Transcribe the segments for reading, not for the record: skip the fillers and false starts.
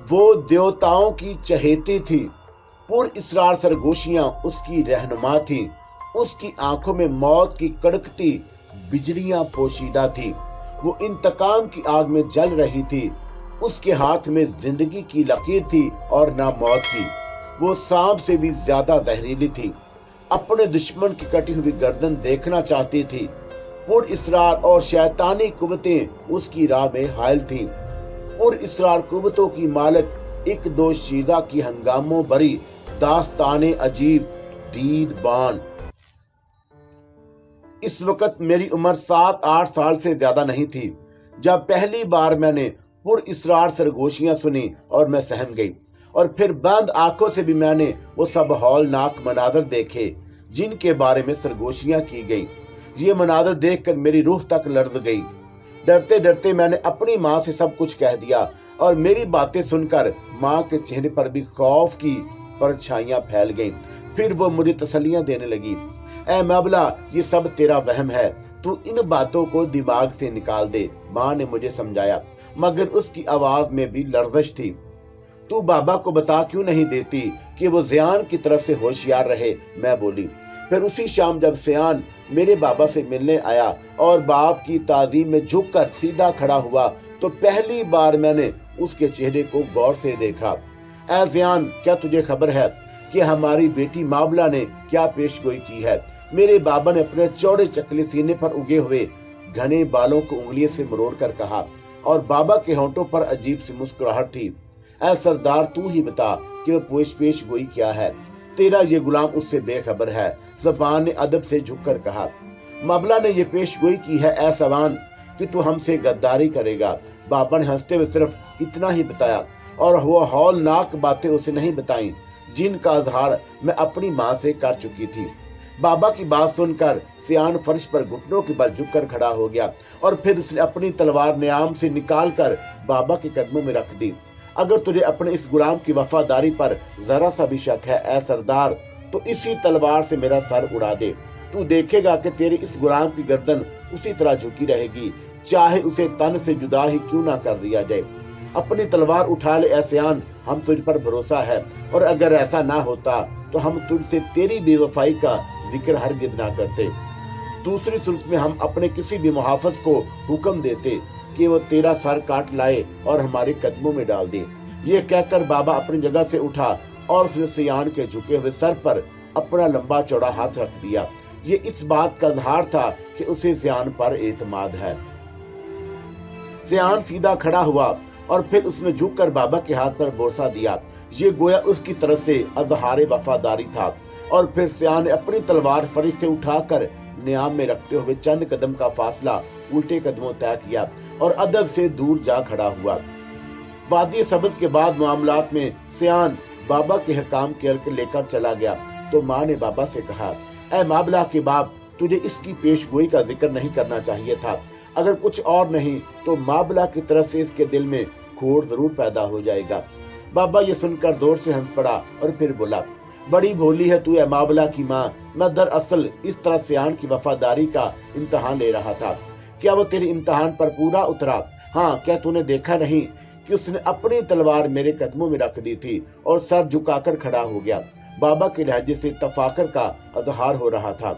وہ دیوتاؤں کی چہیتی تھی، پر اسرار سرگوشیاں اس کی رہنما تھیں، اس کی آنکھوں میں موت کی کڑکتی بجلیاں پوشیدہ تھی، وہ انتقام کی آگ میں جل رہی تھی، اس کے ہاتھ میں زندگی کی لکیر تھی اور نہ موت کی، وہ سانپ سے بھی زیادہ زہریلی تھی، اپنے دشمن کی کٹی ہوئی گردن دیکھنا چاہتی تھی، پر اسرار اور شیطانی قوتیں اس کی راہ میں حائل تھیں، پر اسرار قوتوں کی مالک ایک دو شیزہ کی ہنگاموں بری داستان عجیب دید بان۔ اس وقت میری عمر 7-8 سال سے زیادہ نہیں تھی جب پہلی بار میں نے پر اسرار سرگوشیاں سنی اور میں سہم گئی، اور پھر بند آنکھوں سے بھی میں نے وہ سب ہولناک مناظر دیکھے جن کے بارے میں سرگوشیاں کی گئی۔ یہ مناظر دیکھ کر میری روح تک لرز گئی، ڈرتے ڈرتے میں نے اپنی ماں سے سب کچھ کہہ دیا، اور میری باتیں سن کر ماں کے چہرے پر بھی خوف کی پرچھائیاں پھیل گئیں۔ پھر وہ مجھے تسلیاں دینے لگی، اے مبلا، یہ سب تیرا وہم ہے، تو ان باتوں کو دماغ سے نکال دے۔ ماں نے مجھے سمجھایا، مگر اس کی آواز میں بھی لرزش تھی۔ تو بابا کو بتا کیوں نہیں دیتی کہ وہ زیان کی طرف سے ہوشیار رہے، میں بولی۔ پھر اسی شام جب سیان میرے بابا سے ملنے آیا اور باپ کی تعظیم میں جھک کر سیدھا کھڑا ہوا تو پہلی بار میں نے اس کے چہرے کو غور سے دیکھا۔ اے زیان، کیا تجھے خبر ہے کہ ہماری بیٹی مابلہ نے کیا پیش گوئی کی ہے؟ میرے بابا نے اپنے چوڑے چکلے سینے پر اگے ہوئے گھنے بالوں کو انگلیوں سے مروڑ کر کہا، اور بابا کے ہونٹوں پر عجیب سی مسکراہٹ تھی۔ اے سردار، تو ہی بتا کہ وہ پیش گوئی کیا ہے، تیرا یہ غلام اس سے بے خبر ہے۔ زبان نے ادب سے جھک کر کہا، مابلہ نے یہ پیش گوئی کی ہے اے سوان کہ تو ہم سے غداری کرے گا۔ بابا نے ہنستے ہوئے صرف اتنا ہی بتایا، اور وہ ہولناک باتیں اسے نہیں بتائیں جن کا اظہار میں اپنی ماں سے کر چکی تھی۔ بابا کی بات سن کر سیان فرش پر گھٹنوں کے بل جھک کر کھڑا ہو گیا، اور پھر اس نے اپنی تلوار نیام سے نکال کر بابا کے قدموں میں رکھ دی۔ اگر تجھے اپنے اس غلام کی وفاداری پر ذرا سا بھی شک ہے اے سردار، تو اسی تلوار سے میرا سر اڑا دے، تو دیکھے گا کہ تیرے اس غلام کی گردن اسی طرح جھکی رہے گی، چاہے اسے تن سے جدا ہی کیوں نہ کر دیا جائے۔ اپنی تلوار اٹھا لے اے سیان، ہم تجھ پر بھروسہ ہے، اور اگر ایسا نہ ہوتا تو ہم تجھ سے تیری بے وفائی کا ذکر ہرگز نہ کرتے۔ دوسری صورت میں ہم اپنے کسی بھی محافظ کو حکم دیتے کہ وہ تیرا سر کاٹ لائے اور ہمارے قدموں میں ڈال دے۔ یہ کہہ کر بابا اپنی جگہ سے اٹھا اور اس نے سیان کے جھکے ہوئے سر پر اپنا لمبا چوڑا ہاتھ رکھ دیا۔ یہ اس بات کا اظہار تھا کہ اسے سیان پر اعتماد ہے۔ سیان سیدھا کھڑا ہوا اور پھر اس نے جھک کر بابا کے ہاتھ پر بوسہ دیا، یہ گویا اس کی طرف سے اظہار وفاداری تھا۔ اور پھر سیان نے اپنی تلوار فرش سے اٹھا کر نیام میں رکھتے ہوئے چند قدم کا فاصلہ الٹے قدموں طے کیا اور ادب سے دور جا کھڑا ہوا۔ وادی سبز کے بعد معاملات میں سیان بابا کے حکام کے حلقے لے کر چلا گیا تو ماں نے بابا سے کہا، اے مابلہ کے باپ، تجھے اس کی پیش گوئی کا ذکر نہیں کرنا چاہیے تھا، اگر کچھ اور نہیں تو مابلہ کی طرف سے اس کے دل میں کھوٹ ضرور پیدا ہو جائے گا۔ بابا یہ سن کر زور سے ہنس پڑا اور پھر بولا، بڑی بھولی ہے تو اے مابلہ کی ماں، میں دراصل اس طرح سیان کی وفاداری کا امتحان لے رہا تھا۔ کیا وہ تیرے امتحان پر پورا اترا؟ ہاں، کیا تو نے دیکھا نہیں کہ اس نے اپنی تلوار میرے قدموں میں رکھ دی تھی اور سر جھکا کر کھڑا ہو گیا؟ بابا کے لہجے سے تفاخر کا اظہار ہو رہا تھا۔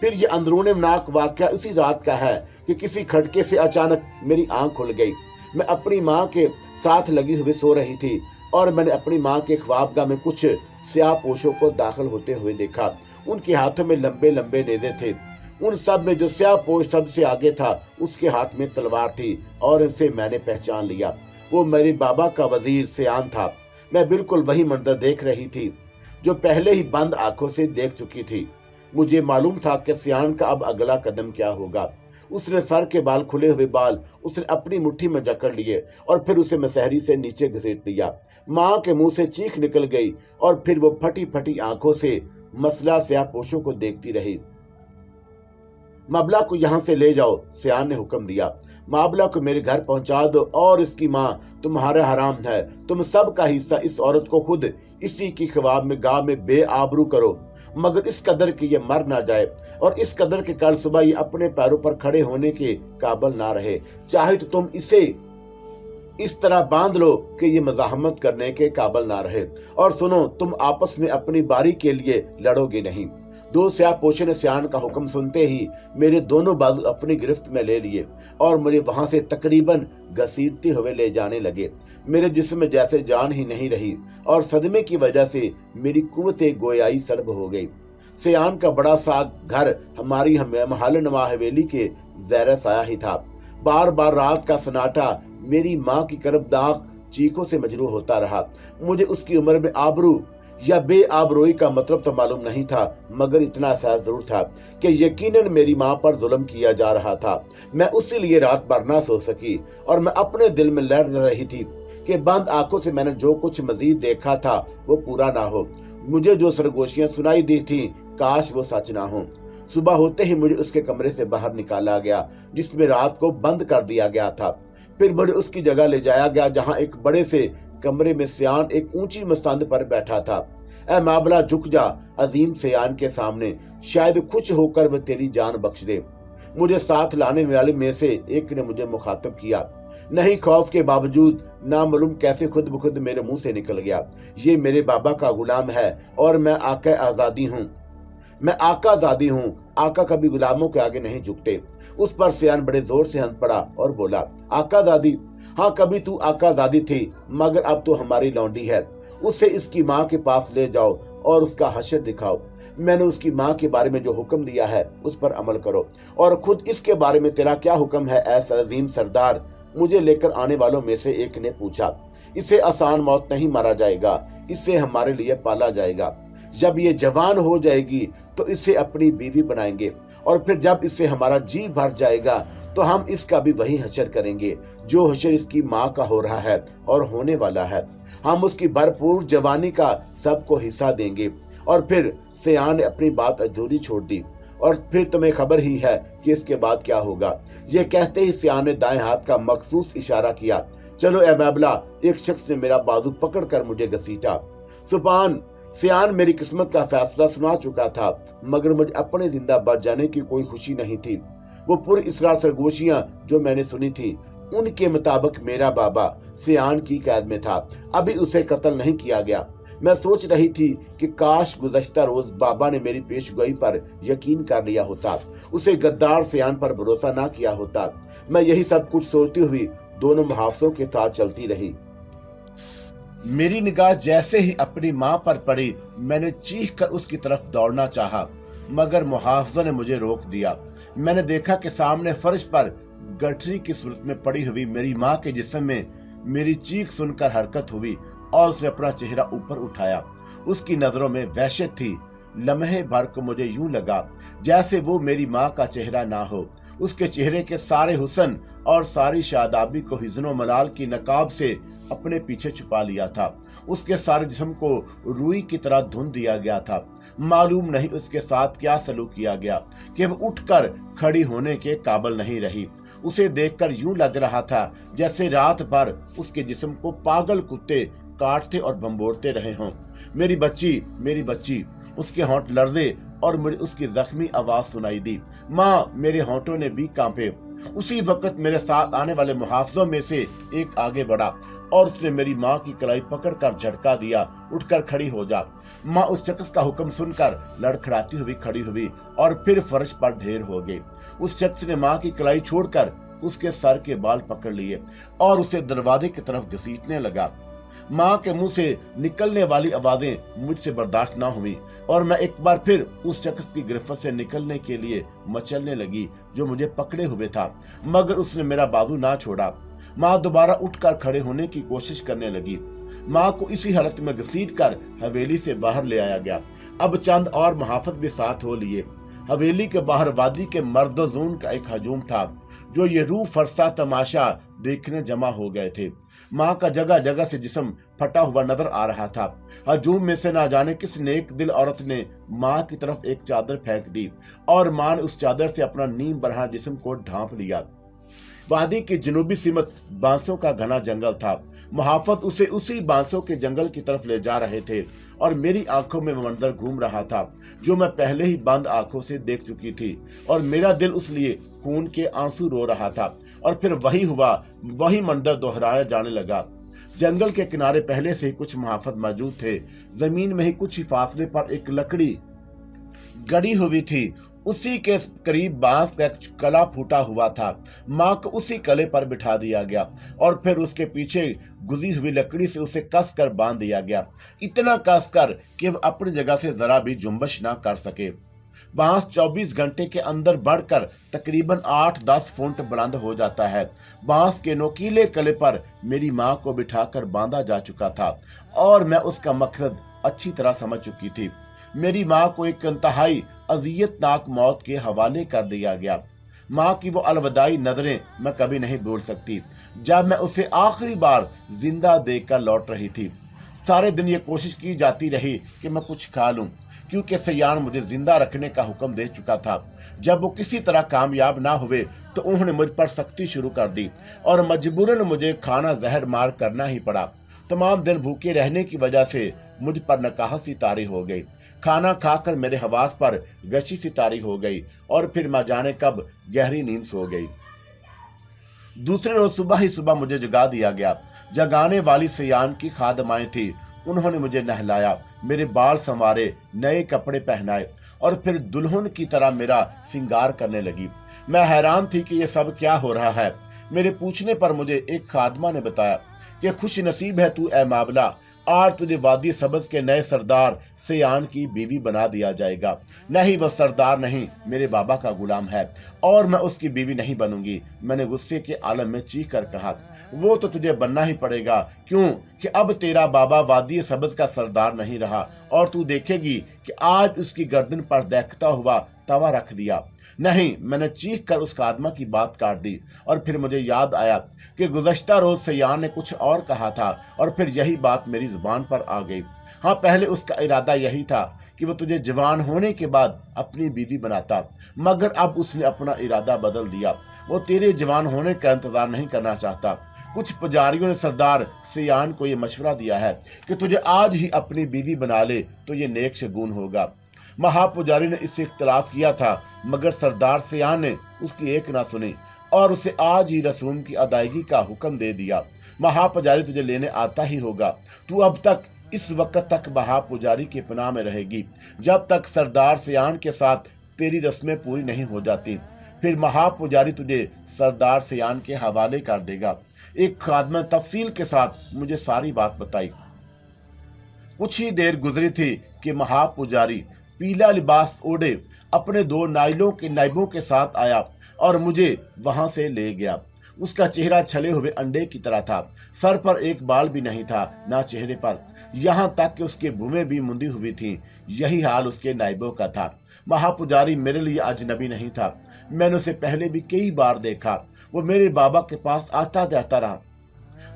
پھر یہ اندرون ناک واقعہ اسی رات کا ہے کہ کسی کھٹکے سے اچانک میری آنکھ کھل گئی۔ میں اپنی ماں کے ساتھ لگی ہوئی سو رہی تھی اور میں نے اپنی ماں کے خوابگاہ میں کچھ سیاہ پوشوں کو داخل ہوتے ہوئے دیکھا۔ ان کے ہاتھوں میں لمبے لمبے نیزے تھے، ان سب میں جو سیاہ پوش سب سے آگے تھا اس کے ہاتھ میں تلوار تھی، اور اسے میں نے پہچان لیا، وہ میرے بابا کا وزیر سیان تھا۔ میں بالکل وہی منظر دیکھ رہی تھی جو پہلے ہی بند آنکھوں سے دیکھ چکی تھی۔ مجھے معلوم تھا کہ سیان کا اب اگلا قدم کیا ہوگا۔ اس نے سر کے بال کھلے ہوئے بال اس نے اپنی مٹھی میں جکڑ لیے اور پھر اسے مسحری سے نیچے گھسیٹ لیا۔ ماں کے منہ سے چیخ نکل گئی اور پھر وہ پھٹی پھٹی آنکھوں سے مسلح سیاہ پوشوں کو دیکھتی رہی۔ مابلہ کو یہاں سے لے جاؤ، سیان نے حکم دیا۔ مابلہ کو میرے گھر پہنچا دو اور اس کی ماں تمہارا حرام ہے، تم سب کا حصہ اس عورت کو خود اسی کی خواب میں گاہ میں بے آبرو کرو، مگر اس قدر کہ یہ مر نہ جائے اور اس قدر کہ کل صبح یہ اپنے پیروں پر کھڑے ہونے کے قابل نہ رہے، چاہے تو تم اسے इस तरह बांध लो कि ये मज़ाहमत करने के काबिल ना रहे। और सुनो, तुम आपस में अपनी बारी के लिए लड़ोगे नहीं। दो स्याहपोशों ने सियान का हुक्म सुनते ही मेरे दोनों बाजू अपनी गिरफ्त में ले लिए और मुझे वहां से तकरीबन घसीटते हुए ले जाने लगे। मेरे जिस्म में जैसे जान ही नहीं रही और सदमे की वजह से मेरी कुव्वते गोयाई सल्ब हो गई। सियान का बड़ा सा घर हमारी महल नुमा हवेली के ज़ैर साया ही था। बार बार रात का सन्नाटा मेरी माँ की करबनाक चीखों से मजरूह होता रहा। मुझे उसकी उम्र में आबरू या बेआबरोई का मतलब तो मालूम नहीं था, मगर इतना एहसास जरूर था कि यकीनन मेरी माँ पर जुल्म किया जा रहा था। मैं उसी लिए रात भर ना सो सकी और मैं अपने दिल में लड़ रही थी कि बंद आंखों से मैंने जो कुछ मजीद देखा था वो पूरा ना हो। मुझे जो सरगोशियां सुनाई दी थी, काश वो सच ना हो। सुबह होते ही मुझे उसके कमरे से बाहर निकाला गया जिसमें रात को बंद कर दिया गया था। फिर मुझे उसकी जगह ले जाया गया जहाँ एक बड़े से कमरे में सियान एक ऊंची मस्तंद पर बैठा था। ऐ माबला, झुक जा अजीम सियान के सामने, शायद खुश होकर वह तेरी जान बख्श दे। मुझे साथ लाने वाले में से एक ने मुझे मुखातब किया। नहीं खौफ के बावजूद नामालूम कैसे खुद ब खुद मेरे मुंह से निकल गया, ये मेरे बाबा का गुलाम है और मैं आका आजादी हूँ। मैं आका आजादी हूँ। आका कभी गुलामों के आगे नहीं झुकते। उस पर सियान बड़े जोर से हंस पड़ा और बोला, आका आजादी? हाँ, कभी तू आका आजादी थी, मगर अब तो हमारी लौंडी है। उसे इसकी माँ के पास ले जाओ और उसका हशर दिखाओ। मैंने उसकी माँ के बारे में जो हुक्म दिया है उस पर अमल करो। और खुद इसके बारे में तेरा क्या हुक्म है ऐसा अजीम सरदार? मुझे लेकर आने वालों में से एक ने पूछा। इसे आसान मौत नहीं मारा जाएगा, इसे हमारे लिए पाला जाएगा। जब ये जवान हो जाएगी तो इसे अपनी बीवी बनाएंगे और फिर जब इससे हमारा जी भर जाएगा तो हम इसका भी वही हशर करेंगे जो हशर इसकी माँ का हो रहा है और होने वाला है। हम उसकी भरपूर जवानी का सबको हिस्सा देंगे। और फिर सियान ने अपनी बात अधूरी छोड़ दी। और फिर तुम्हें खबर ही है कि इसके बाद क्या होगा। ये कहते ही सियान ने दाएं हाथ का मखसूस इशारा किया। चलो ए मैबला, एक शख्स ने मेरा बाजू पकड़कर मुझे घसीटा। सुभान, सियान मेरी किस्मत का फैसला सुना चुका था, मगर मुझे अपने जिंदा बच जाने की कोई खुशी नहीं थी। वो पुर इसरार सरगोशियां जो मैंने सुनी थी, उनके मुताबिक मेरा बाबा सियान की कैद में था। अभी उसे कत्ल नहीं किया गया। मैं सोच रही थी कि काश गुज़श्ता रोज बाबा ने मेरी पेशगोई पर यकीन कर लिया होता, उसे गद्दार सियान पर भरोसा ना किया होता। मैं यही सब कुछ सोचती हुई दोनों मुहाफिजों के साथ चलती रही। मेरी निगाह जैसे ही अपनी माँ पर पड़ी, मैंने चीख कर उसकी तरफ दौड़ना चाहा, मगर मुहाफिजों ने मुझे रोक दिया। मैंने देखा कि सामने फर्श पर गठरी की सूरत में पड़ी हुई मेरी माँ के जिस्म में मेरी चीख सुनकर हरकत हुई और उसने अपना चेहरा ऊपर उठाया। उसकी नजरों में वहशत थी। लम्हे भर को मुझे यूं लगा जैसे वो मेरी माँ का चेहरा ना हो। उसके चेहरे के सारे हुस्न और सारी शादाबी को हिज़्नो मलाल की नकाब से अपने पीछे छुपा लिया था। उसके सारे जिस्म को रुई की तरह धुन दिया गया था। मालूम नहीं उसके साथ क्या सलूक किया गया कि वो उठकर खड़ी होने के काबिल नहीं रही। उसे देखकर यूं लग रहा था जैसे रात भर उसके जिस्म को पागल कुत्ते काटते और बम्बोड़ते रहे हों। मेरी बच्ची, मेरी बच्ची। उसके होंठ लर्जे और मुझे उसकी जख्मी आवाज सुनाई दी। माँ, मेरे होंठों ने भी कांपे। उसी वक्त मेरे साथ आने वाले मुहाफिजों में से एक आगे बढ़ा और उसने मेरी माँ की कलाई पकड़कर झटका दिया, उठकर खड़ी हो जा। माँ उस शख्स का हुक्म सुनकर लड़खड़ाती हुई खड़ी हुई और फिर फर्श पर ढेर हो गई। उस शख्स ने माँ की कलाई छोड़कर उसके सर के बाल पकड़ लिए और उसे दरवाजे की तरफ घसीटने लगा। माँ के मुंह से निकलने वाली आवाजें मुझसे बर्दाश्त ना हुई और मैं एक बार फिर उस शख्स की गिरफ्त से निकलने के लिए मचलने लगी जो मुझे पकड़े हुए था, मगर उसने मेरा बाजू ना छोड़ा। माँ दोबारा उठकर खड़े होने की कोशिश करने लगी। माँ को इसी हालत में घसीटकर हवेली से बाहर ले आया गया। अब चंद और मुहाफिज भी साथ हो लिए। हवेली के बाहर वादी के मर्दजून का एक हजूम था जो ये रूह फरसा तमाशा देखने जमा हो गए थे। माँ का जगह जगह से जिस्म फटा हुआ नजर आ रहा था। हजूम में से ना जाने किस नेक दिल औरत ने माँ की तरफ एक चादर फेंक दी और माँ ने उस चादर से अपना नीम बरहा जिस्म को ढांप लिया। वादी की जनूबी सिमत बांसों का घना जंगल था। मुहाफिज उसे उसी बांसों के जंगल की तरफ ले जा रहे थे और मेरी आंखों में मंजर घूम रहा था जो मैं पहले ही बंद आंखों से देख चुकी थी, और मेरा दिल उस लिए खून के आंसू रो रहा था। और फिर वही हुआ, वही मंजर दोहराया जाने लगा। जंगल के किनारे पहले से ही कुछ मुहाफिज मौजूद थे। जमीन में ही कुछ ही फासले पर एक लकड़ी गड़ी हुई थी। उसी के करीब बांस का एक कला फूटा हुआ था। माँ को उसी कले पर बिठा दिया गया और फिर उसके पीछे गुजी हुई लकड़ी से उसे कस कर बांध दिया गया, इतना कस कर कि वह अपनी जगह से जरा भी जुम्बश ना कर सके। बांस 24 घंटे के अंदर बढ़कर तकरीबन 8-10 फुट बुलंद हो जाता है। बांस के नोकीले कले पर मेरी माँ को बिठाकर बांधा जा चुका था और मैं उसका मकसद अच्छी तरह समझ चुकी थी। मेरी माँ को एक इंतहाई अजियतनाक मौत के हवाले कर दिया गया। माँ की वो अलविदाई नजरें मैं कभी नहीं भूल सकती, जब मैं उसे आखिरी बार जिंदा देखकर लौट रही थी। सारे दिन ये कोशिश की जाती रही कि मैं कुछ खा लूं, क्योंकि सयान मुझे जिंदा रखने का हुक्म दे चुका था। जब वो किसी तरह कामयाब ना हुए तो उन्होंने मुझ पर सख्ती शुरू कर दी और मजबूरन मुझे खाना जहर मार करना ही पड़ा। तमाम दिन भूखे रहने की वजह से मुझ पर नकाहसी तारी हो गई। खाना खाकर मेरे हवास पर गशी सी तारी हो गई और फिर मैं जाने कब गहरी नींद सो गई। दूसरे रोज सुबह ही सुबह मुझे जगा दिया गया। जगाने वाली सयान की खादमाएं थी। उन्होंने मुझे नहलाया, मेरे बाल संवारे, नए कपड़े पहनाए और फिर दुल्हन की तरह मेरा सिंगार करने लगी। मैं हैरान थी कि यह सब क्या हो रहा है। मेरे पूछने पर मुझे एक खादमा ने बताया कि खुश नसीब है तू ए मावला, आज तुझे वादी सबज के नए सरदार सयान की बीवी बना दिया जाएगा। नहीं, वह सरदार नहीं, मेरे बाबा का गुलाम है और मैं उसकी बीवी नहीं बनूंगी। मैंने गुस्से के आलम में चीख कर कहा, वो तो तुझे बनना ही पड़ेगा, क्यों कि अब तेरा बाबा वादी सबज का सरदार नहीं रहा और तू देखेगी कि आज उसकी गर्दन पर दहकता हुआ तवा रख दिया। नहीं, मैंने चीख कर उस खादमा की बात काट दी और फिर मुझे याद आया कि गुज़श्ता रोज सयान ने कुछ और कहा था और फिर यही बात मेरी जुबान पर आ गई। हाँ, पहले उसका इरादा यही था कि वो तुझे जवान होने के बाद अपनी बीवी बनाता, मगर अब उसने अपना इरादा बदल दिया। वो तेरे जवान होने का इंतजार नहीं करना चाहता। कुछ पुजारियों ने सरदार सयान को ये मशवरा दिया है कि तुझे आज ही अपनी बीवी बना ले तो ये नेक शगुन होगा। महापुजारी ने इससे इख्तलाफ किया था, मगर सरदार सयान ने उसकी एक ना सुनी और उसे आज ही रसूम की अदायगी का हुक्म दे दिया। महापुजारी तुझे लेने आता ही होगा। तू अब तक इस वक्त तक महापुजारी के पनाह में रहेगी जब तक सरदार सयान के साथ तेरी रस्में पूरी नहीं हो जाती। फिर महापुजारी तुझे सरदार सयान के हवाले कर देगा। एक खादमा तफसील के साथ मुझे सारी बात बताई। कुछ ही देर गुजरी थी कि महापुजारी पीला लिबास ओढ़े अपने 2 नाइबों के साथ आया और मुझे वहां से ले गया। उसका चेहरा छले हुए अंडे की तरह था। सर पर एक बाल भी नहीं था, ना चेहरे पर, यहाँ तक कि उसके भुवें भी मुंदी हुई थीं। यही हाल उसके नाइबों का था। महापुजारी मेरे लिए अजनबी नहीं था। मैंने उसे पहले भी कई बार देखा। वो मेरे बाबा के पास आता जाता रहा।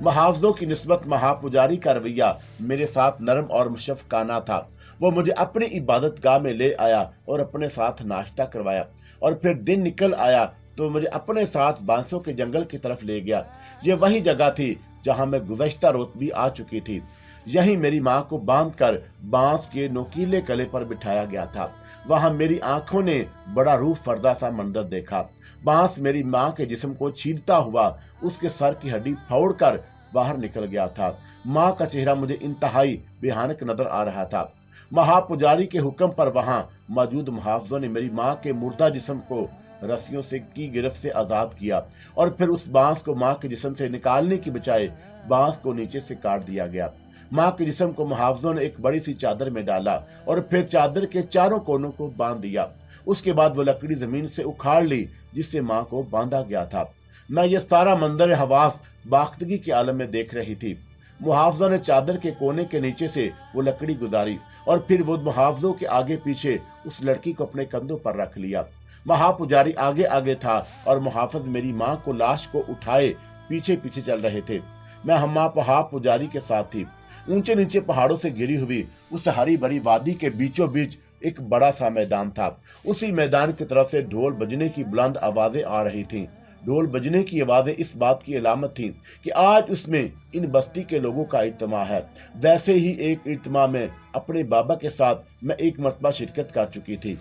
मुहाफ़िज़ों की निस्बत महापुजारी का रवैया मेरे साथ नरम और मुशफ़क़ाना था। वो मुझे अपनी इबादत गाह में ले आया और अपने साथ नाश्ता करवाया और फिर दिन निकल आया तो मुझे अपने साथ बांसों के जंगल की तरफ ले गया। ये वही जगह थी जहां मैं गुज़श्ता रोज़ भी आ चुकी थी। यहीं मेरी माँ को बांधकर बांस के नोकीले कले पर बिठाया गया था। वहां मेरी आंखों ने बड़ा रूह फर्जा सा मंजर देखा। बांस मेरी माँ के जिस्म को छीलता हुआ उसके सर की हड्डी फोड़कर बाहर निकल गया था। माँ का चेहरा मुझे इंतहाई भयानक नजर आ रहा था। महापुजारी के हुक्म पर वहां मौजूद मुहाफ़िज़ों ने मेरी माँ के मुर्दा जिस्म को रस्सियों से की गिरफ्त से आजाद किया और फिर उस बांस को माँ के जिस्म से निकालने की बजाय बांस को नीचे से काट दिया गया। माँ के जिस्म को मुहाफ़िज़ों ने एक बड़ी सी चादर में डाला और फिर चादर के चारों कोनों को बांध दिया। उसके बाद वो लकड़ी जमीन से उखाड़ ली जिससे माँ को बांधा गया था। मैं ये सारा मंजर हवास बाख्तगी के आलम में देख रही थी। मुहाफ़िज़ों ने चादर के कोने के नीचे से वो लकड़ी गुजारी और फिर वो मुहाफ़िज़ों के आगे पीछे उस लड़की को अपने कंधों पर रख लिया। महापुजारी आगे आगे था और मुहाफ़िज़ मेरी माँ को लाश को उठाए पीछे पीछे चल रहे थे। मैं महापुजारी के साथ थी। ऊंचे नीचे पहाड़ों से घिरी हुई उस हरी भरी वादी के बीचों बीच एक बड़ा सा मैदान था। उसी मैदान की तरफ से ढोल बजने की बुलंद आवाजें आ रही थीं। ढोल बजने की आवाजें इस बात की अलामत थी कि आज उसमें इन बस्ती के लोगों का इज्तिमा है। वैसे ही एक इज्तिमा में अपने बाबा के साथ मैं एक मर्तबा शिरकत कर चुकी थी।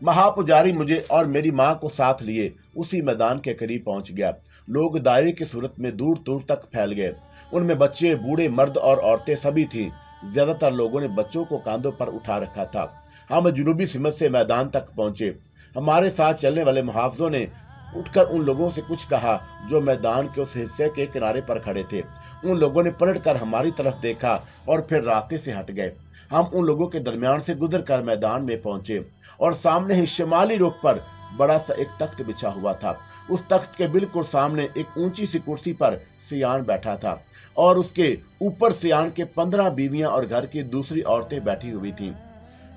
महापुजारी मुझे और मेरी माँ को साथ लिए उसी मैदान के करीब पहुंच गया। लोग दायरे की सूरत में दूर दूर तक फैल गए। उनमें बच्चे, बूढ़े, मर्द और औरतें सभी थीं। ज्यादातर लोगों ने बच्चों को कांधों पर उठा रखा था। हम जुनूबी सिमत से मैदान तक पहुंचे। हमारे साथ चलने वाले मुहाफिजों ने उठकर उन लोगों से कुछ कहा जो मैदान के उस हिस्से के किनारे पर खड़े थे। उन लोगों ने पलटकर हमारी तरफ देखा और फिर रास्ते से हट गए। हम उन लोगों के दरमियान से गुजरकर मैदान में पहुंचे और सामने ही शिमाली रुख पर बड़ा सा एक तख्त बिछा हुआ था। उस तख्त के बिल्कुल सामने एक ऊंची सी कुर्सी पर सियान बैठा था और उसके ऊपर सियान के 15 बीवियां और घर की दूसरी औरतें बैठी हुई थीं।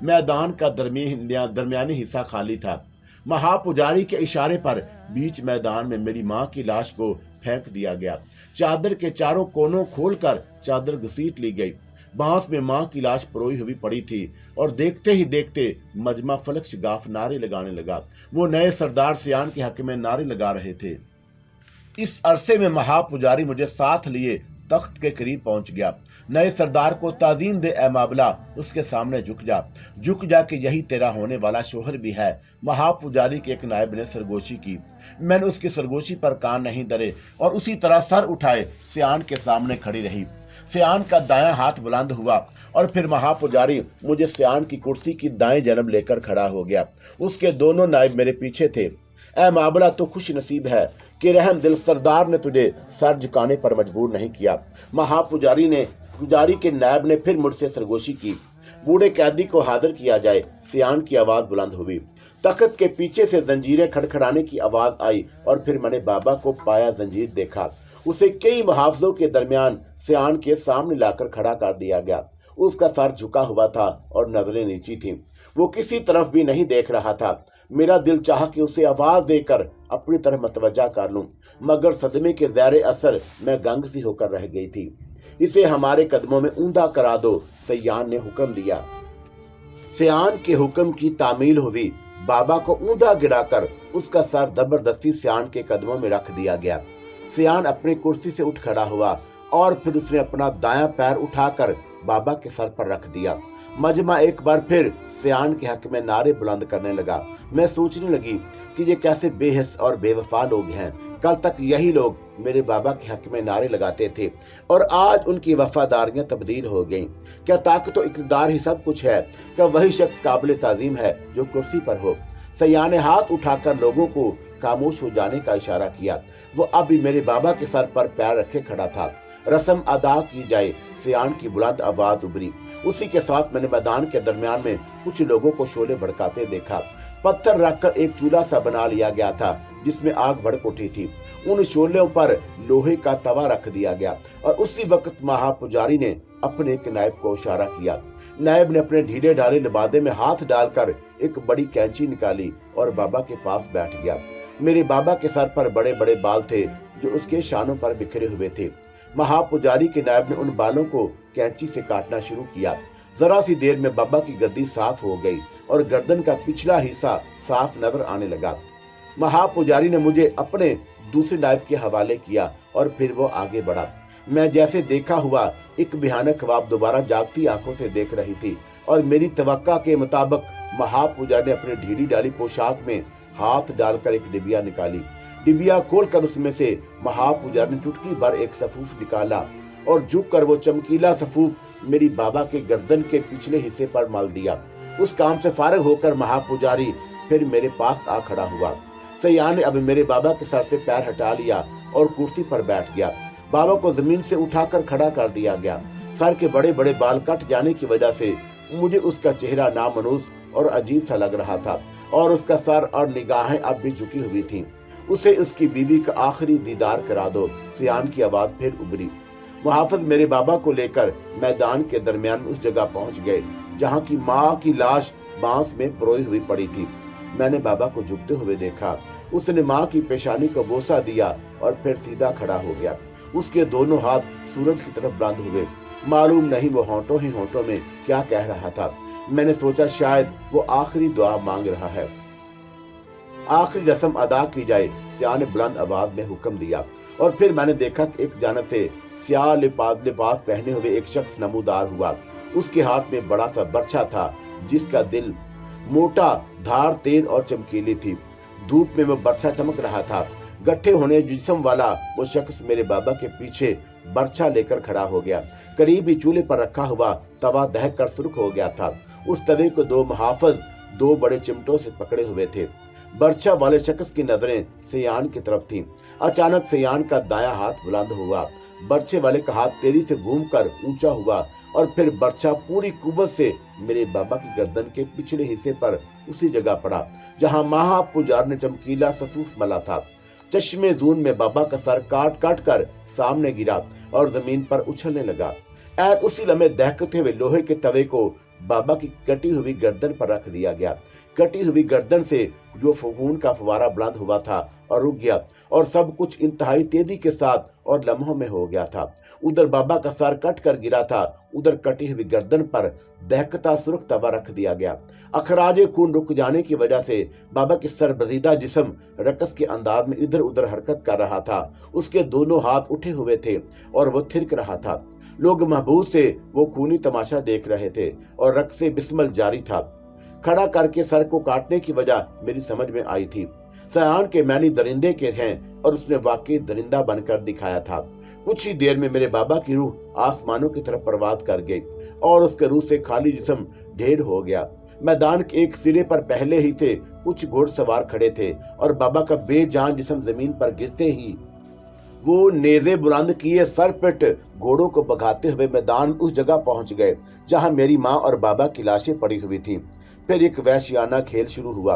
मैदान का दरमियानी हिस्सा खाली था। महापुजारी के इशारे पर बीच मैदान में मेरी माँ की लाश को फेंक दिया गया। चादर के चारों कोनों खोलकर चादर घसीट ली गई। बांस में माँ की लाश परोई हुई पड़ी थी और देखते ही देखते मजमा फलक शगाफ नारे लगाने लगा। वो नए सरदार सियान के हक में नारे लगा रहे थे। इस अरसे में महापुजारी मुझे साथ लिए तख्त के करीब पहुंच गया। नए सरदार को ताजीम दे ए माबला, उसके सामने झुक जा कि यही तेरा होने वाला शोहर भी है। महापुजारी के एक नायब ने सरगोशी की। मैंने उसकी सरगोशी पर कान नहीं धरे और उसी तरह सर उठाए सियान के सामने खड़ी रही। सियान का दायां हाथ बुलंद हुआ और फिर महापुजारी मुझे सियान की कुर्सी की दाएं जानब लेकर खड़ा हो गया। उसके दोनों नायब मेरे पीछे थे। ए माबला, तो खुश नसीब है कि रहम दिल सरदार ने तुझे सर झुकाने पर मजबूर नहीं किया। महापुजारी के नायब ने फिर मुझसे सरगोशी की। बूढ़े कैदी को हाजिर किया जाए। सियान की आवाज बुलंद हुई। तख्त के पीछे से जंजीरें खड़खड़ाने की आवाज आई और फिर मैंने बाबा को पाया, जंजीर देखा। उसे कई मुहाफिजों के दरमियान सियान के सामने लाकर खड़ा कर दिया गया। उसका सर झुका हुआ था और नजरें नीची थीं। वो किसी तरफ भी नहीं देख रहा था। मेरा दिल चाहा कि उसे आवाज देकर अपनी तरफ मतवज्जा कर लूं, मगर सदमे के ज़ैरे असर मैं गंग सी होकर रह गई थी। इसे हमारे कदमों में ऊंधा करा दो, सियान ने हुक्म दिया। सियान के हुक्म की तामील हुई। बाबा को ऊंधा गिराकर उसका सर जबरदस्ती सियान के कदमों में रख दिया गया। सियान अपनी कुर्सी से उठ खड़ा हुआ और फिर उसने अपना दायां पैर उठाकर बाबा के सर पर रख दिया। मजमा एक बार फिर सियान के हक में नारे बुलंद करने लगा। मैं सोचने लगी कि ये कैसे बेहिस और बेवफा लोग हैं। कल तक यही लोग मेरे बाबा के हक में नारे लगाते थे और आज उनकी वफादारियां तब्दील हो गईं। क्या ताकत और इक़्तिदार ही सब कुछ है? क्या वही शख्स काबिल ताज़ीम है जो कुर्सी पर हो? सियान ने हाथ उठाकर लोगों को खामोश हो जाने का इशारा किया। वो अब भी मेरे बाबा के सर पर पैर रखे खड़ा था। रस्म अदा की जाए, सियान की बुलंद आवाज उभरी। उसी के साथ मैंने मैदान के दरमियान में कुछ लोगों को शोले भड़काते देखा। पत्थर रखकर एक चूल्हा सा बना लिया गया था जिसमें आग भड़क उठी थी। उन शोलों पर लोहे का तवा रख दिया गया और उसी वक्त महापुजारी ने अपने एक नायब को इशारा किया। नायब ने अपने ढीले ढाले लिबादे में हाथ डालकर एक बड़ी कैंची निकाली और बाबा के पास बैठ गया। मेरे बाबा के सर पर बड़े बड़े बाल थे जो उसके शानों पर बिखरे हुए थे। महापुजारी के नायब ने उन बालों को कैंची से काटना शुरू किया। जरा सी देर में बाबा की गद्दी साफ हो गई और गर्दन का पिछला हिस्सा साफ नजर आने लगा। महापुजारी ने मुझे अपने दूसरे नायब के हवाले किया और फिर वो आगे बढ़ा। मैं जैसे देखा हुआ एक भयानक ख्वाब दोबारा जागती आंखों से देख रही थी और मेरी तवक्का के मुताबिक महापुजारी ने अपने ढीली डाली पोशाक में हाथ डालकर एक डिबिया निकाली। डिबिया खोलकर उसमें से महापुजारी ने चुटकी भर एक सफूफ निकाला और झुककर वो चमकीला सफूफ मेरी बाबा के गर्दन के पिछले हिस्से पर मल दिया। उस काम से फारिग होकर महापुजारी फिर मेरे पास आ खड़ा हुआ। सियान ने अब मेरे बाबा के सर से पैर हटा लिया और कुर्सी पर बैठ गया। बाबा को जमीन से उठाकर खड़ा कर दिया गया। सर के बड़े बड़े बाल कट जाने की वजह से मुझे उसका चेहरा नामनूस और अजीब सा लग रहा था और उसका सर और निगाहें अब भी झुकी हुई थीं। उसे उसकी बीवी का आखिरी दीदार करा दो, सियान की आवाज फिर उभरी। मुहाफिज मेरे बाबा को लेकर मैदान के दरमियान उस जगह पहुंच गए जहां की माँ की लाश बांस में परोई हुई पड़ी थी। मैंने बाबा को झुकते हुए देखा। उसने माँ की पेशानी को बोसा दिया और फिर सीधा खड़ा हो गया। उसके दोनों हाथ सूरज की तरफ बुलंद हुए। मालूम नहीं वो होंठों ही होंठों में क्या कह रहा था। मैंने सोचा शायद वो आखिरी दुआ मांग रहा है। आखिरी रस्म अदा की जाए, सियाह ने बुलंद आवाज में हुक्म दिया। और फिर मैंने देखा कि एक जानब से स्याह लिबास पहने हुए एक शख्स नमूदार हुआ। उसके हाथ में बड़ा सा बर्छा था जिसका दिल मोटा, धार तेज और चमकीली थी। धूप में वो बर्छा चमक रहा था। गट्ठे होने जिस्म वाला वो शख्स मेरे बाबा के पीछे बर्छा लेकर खड़ा हो गया। करीब ही चूल्हे पर रखा हुआ तवा दहक कर सुर्ख हो गया था। उस तवे को दो मुहाफिज दो बड़े चिमटों से पकड़े हुए थे। बर्छा वाले शख्स की नजरें सयान की तरफ थीं। अचानक सयान का दायां हाथ बुलंद हुआ, बर्छे वाले का हाथ तेजी से घूमकर ऊंचा हुआ और फिर बर्छा पूरी कुव्वत से मेरे बाबा की गर्दन के पिछले हिस्से पर उसी जगह पड़ा जहां महापुजार ने चमकीला सफूफ मला था। चश्मे जून में बाबा का सर काट काट कर सामने गिरा और जमीन पर उछलने लगा। ऐन उसी लम्हे दहकते हुए लोहे के तवे को बाबा की कटी हुई गर्दन पर रख दिया गया। कटी हुई गर्दन से जो खून का फवारा बुलंद हुआ था और रुक गया, और सब कुछ इंतहाई तेजी के साथ और लम्हों में हो गया था। उधर बाबा का सर कट कर गिरा था, उधर कटी हुई गर्दन पर दहकता सुर्ख तवा रख दिया गया। अखराजे खून रुक जाने की वजह से बाबा की सरबजीदा जिस्म रकस के अंदाज में इधर उधर हरकत कर रहा था। उसके दोनों हाथ उठे हुए थे और वो थिरक रहा था। लोग महबूस से वो खूनी तमाशा देख रहे थे और रक्स से बिस्मिल जारी था। खड़ा करके सर को काटने की वजह मेरी समझ में आई थी। सयान के मैनी दरिंदे के हैं और उसने वाकई दरिंदा बनकर दिखाया था। कुछ ही देर में मेरे बाबा की रूह आसमानों की तरफ परवाज कर गई और उसके रूह से खाली जिस्म ढेर हो गया। मैदान के एक सिरे पर पहले ही से कुछ घोड़सवार खड़े थे और बाबा का बेजान जिस्म जमीन पर गिरते ही वो नेज़े बुलंद किए सर पिट घोड़ों को भगाते हुए मैदान उस जगह पहुंच गए जहां मेरी माँ और बाबा की लाशें पड़ी हुई थीं। फिर एक वहशियाना खेल शुरू हुआ।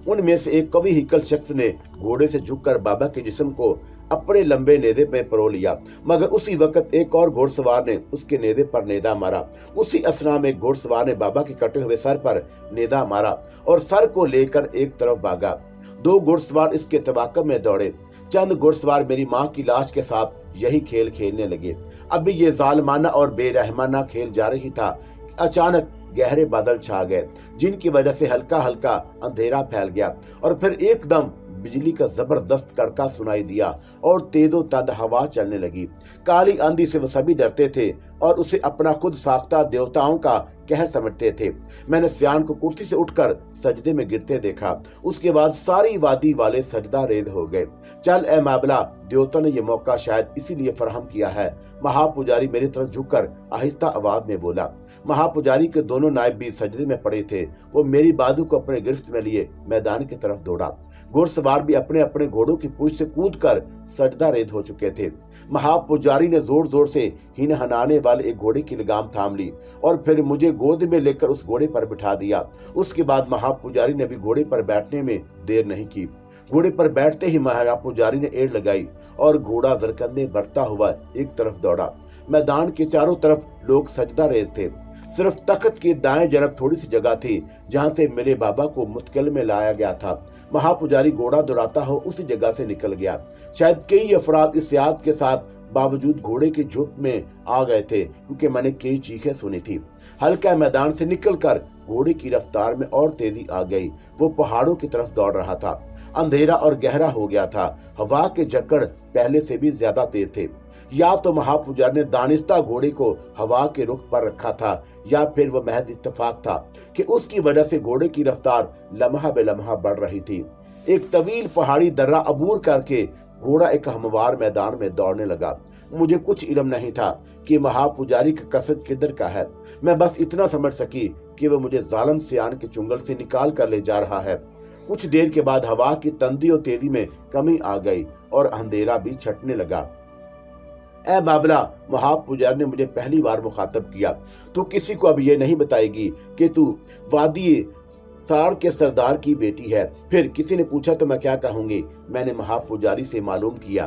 उनमें से एक कवि हिकल शख्स ने घोड़े से झुककर बाबा के जिस्म को अपने लंबे नेज़े में परो लिया, मगर उसी वक्त एक और घोड़सवार ने उसके नेज़े पर नेज़ा मारा। उसी असना में घोड़सवार ने बाबा के कटे हुए सर पर नेज़ा मारा और सर को लेकर एक तरफ भागा। दो घोड़सवार इसके तबाकब में दौड़े। चंद घुड़सवार मेरी माँ की लाश के साथ यही खेल खेलने लगे। अभी ये जालिमाना और बेरहमाना खेल जारी ही था। अचानक गहरे बादल छा गए जिनकी वजह से हल्का हल्का अंधेरा फैल गया और फिर एकदम बिजली का जबरदस्त कड़का सुनाई दिया और तेजो तंद हवा चलने लगी। काली आंधी से वो सभी डरते थे और उसे अपना खुद साख्ता देवताओं का कहर समझते थे। मैंने सियान को कुर्सी से उठकर सजदे में गिरते देखा। उसके बाद सारी वादी वाले सजदा रेज हो गए। चल ए माबला, देवताओं ने ये मौका शायद इसीलिए फराहम किया है। महापुजारी मेरी तरफ झुककर आहिस्ता आवाज में बोला। महापुजारी के दोनों नायब भी सजदे में पड़े थे। वो मेरी बाजू को अपने गिरफ्त में लिए मैदान की तरफ दौड़ा। घोड़सवार भी अपने अपने घोड़ों की पूंछ से कूदकर सजदा रेद हो चुके थे। महापुजारी ने जोर जोर से हिनहनाने वाले एक घोड़े की लगाम थाम ली और फिर मुझे गोद में लेकर उस घोड़े पर बिठा दिया। उसके बाद महापुजारी ने भी घोड़े पर बैठने में देर नहीं की। घोड़े पर बैठते ही महापुजारी ने एड़ लगाई और घोड़ा जरकंदे बढ़ता हुआ एक तरफ दौड़ा। मैदान के चारों तरफ लोग सजदा रेज थे। सिर्फ तख्त की दाएं जानब थोड़ी सी जगह थी जहां से मेरे बाबा को मुत्किल में लाया गया था। महापुजारी घोड़ा दौड़ाता हो उसी जगह से निकल गया। शायद कई अफराद इस याद के साथ बावजूद घोड़े के झुंड में आ गए थे क्योंकि मैंने कई चीखें सुनी थी। हल्का मैदान से निकलकर घोड़े की रफ्तार में और तेजी आ गई। वो पहाड़ों की तरफ दौड़ रहा था। अंधेरा और गहरा हो गया था। हवा के झक्कड़ पहले से भी ज्यादा तेज थे। या तो महापुजारी ने दानिस्ता घोड़े को हवा के रुख पर रखा था या फिर वह महज इत्तेफाक था कि उसकी वजह से घोड़े की रफ्तार लम्हा बे लम्हा बढ़ रही थी। एक तवील पहाड़ी दर्रा अबूर करके घोड़ा एक हमवार मैदान में दौड़ने लगा। मुझे कुछ इल्म नहीं था कि महापुजारी का कसद किधर का है। मैं बस इतना समझ सकी कि वह मुझे जालिम सियान के चुंगल से निकाल कर ले जा रहा है। कुछ देर के बाद हवा की तंदी और तेजी में कमी आ गई और अंधेरा भी छटने लगा। ए बाबला, महापुजारी ने मुझे पहली बार मुखातब किया, तू किसी को अब ये नहीं बताएगी कि तू वादी सार के सरदार की बेटी है। फिर किसी ने पूछा तो मैं क्या कहूंगी। मैंने महापुजारी से मालूम किया,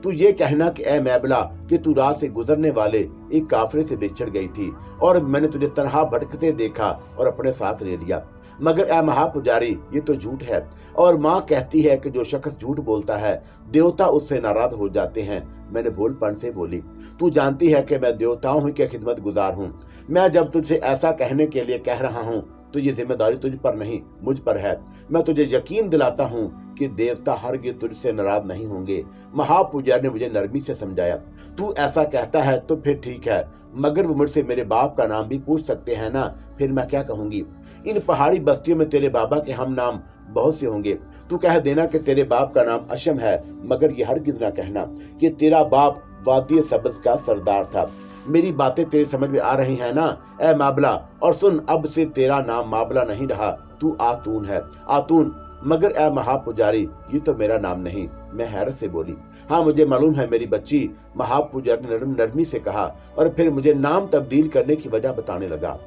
तू ये कहना कि ए मैबला कि तू राह से गुजरने वाले एक काफिले से बिछड़ गई थी और मैंने तुझे तन्हा भटकते देखा और अपने साथ ले लिया। मगर ए महापुजारी, ये तो झूठ है और माँ कहती है कि जो शख्स झूठ बोलता है देवता उससे नाराज हो जाते हैं। मैंने बोलपन से बोली, तू जानती है कि मैं देवताओं ही के खिदमत गुजार हूँ। मैं जब तुझसे ऐसा कहने के लिए कह रहा हूँ तो ये जिम्मेदारी तुझ पर नहीं मुझ पर है। मैं तुझे यकीन दिलाता हूँ कि देवता हरगिज़ तुझसे नाराज नहीं होंगे। महापुजारी ने मुझे नरमी से समझाया। तू ऐसा कहता है तो फिर ठीक है, मगर वो मुझसे मेरे बाप का नाम भी पूछ सकते हैं ना, फिर मैं क्या कहूँगी। इन पहाड़ी बस्तियों में तेरे बाबा के हम नाम बहुत से होंगे। तू कह देना कि तेरे बाप का नाम अशम है, मगर ये हरगिज़ ना कहना कि तेरा बाप वादी सब्ज़ का सरदार था। मेरी बातें तेरी समझ में आ रही हैं ना ए माबला? और सुन, अब से तेरा नाम माबला नहीं रहा, तू आतून है। आतून? मगर ए महापुजारी, ये तो मेरा नाम नहीं। मैं हैरत से बोली। हाँ, मुझे मालूम है मेरी बच्ची, महापुजारी ने नरमी से कहा, और फिर मुझे नाम तब्दील करने की वजह बताने लगा।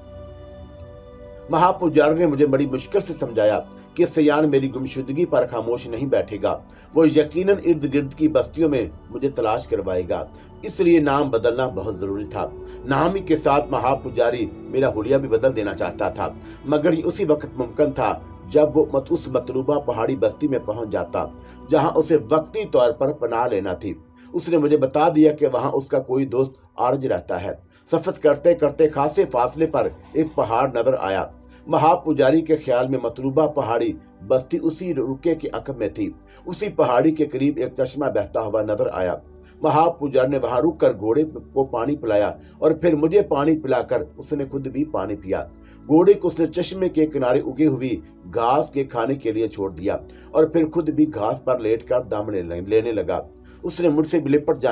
महापुजारी ने मुझे बड़ी मुश्किल से समझाया कि सयान मेरी गुमशुदगी पर खामोश नहीं बैठेगा। वो यकीनन इर्द गिर्द की बस्तियों में मुझे तलाश करवाएगा, इसलिए नाम बदलना बहुत जरूरी था। नाम ही के साथ महापुजारी मेरा हुलिया भी बदल देना चाहता था, मगर ये उसी वक्त मुमकिन था जब वो उस मतलूबा पहाड़ी बस्ती में पहुंच जाता जहां उसे वक्ती तौर पर पनाह लेना थी। उसने मुझे बता दिया कि वहां उसका कोई दोस्त आरज रहता है। सफर करते करते खासे फासले पर एक पहाड़ नजर आया। महापुजारी के ख्याल में मतलूबा पहाड़ी बस्ती उसी रुके के अकब में थी। उसी पहाड़ी के करीब एक चश्मा बहता हुआ नजर आया। महापुजारी ने वहां रुक कर घोड़े को पानी पिलाया और फिर मुझे पानी पिलाकर उसने खुद भी पानी पिया। घोड़े को उसने चश्मे के किनारे उगी हुई घास के खाने के लिए छोड़ दिया और फिर खुद भी घास पर लेटकर दम लेने लगा। उसने मुझसे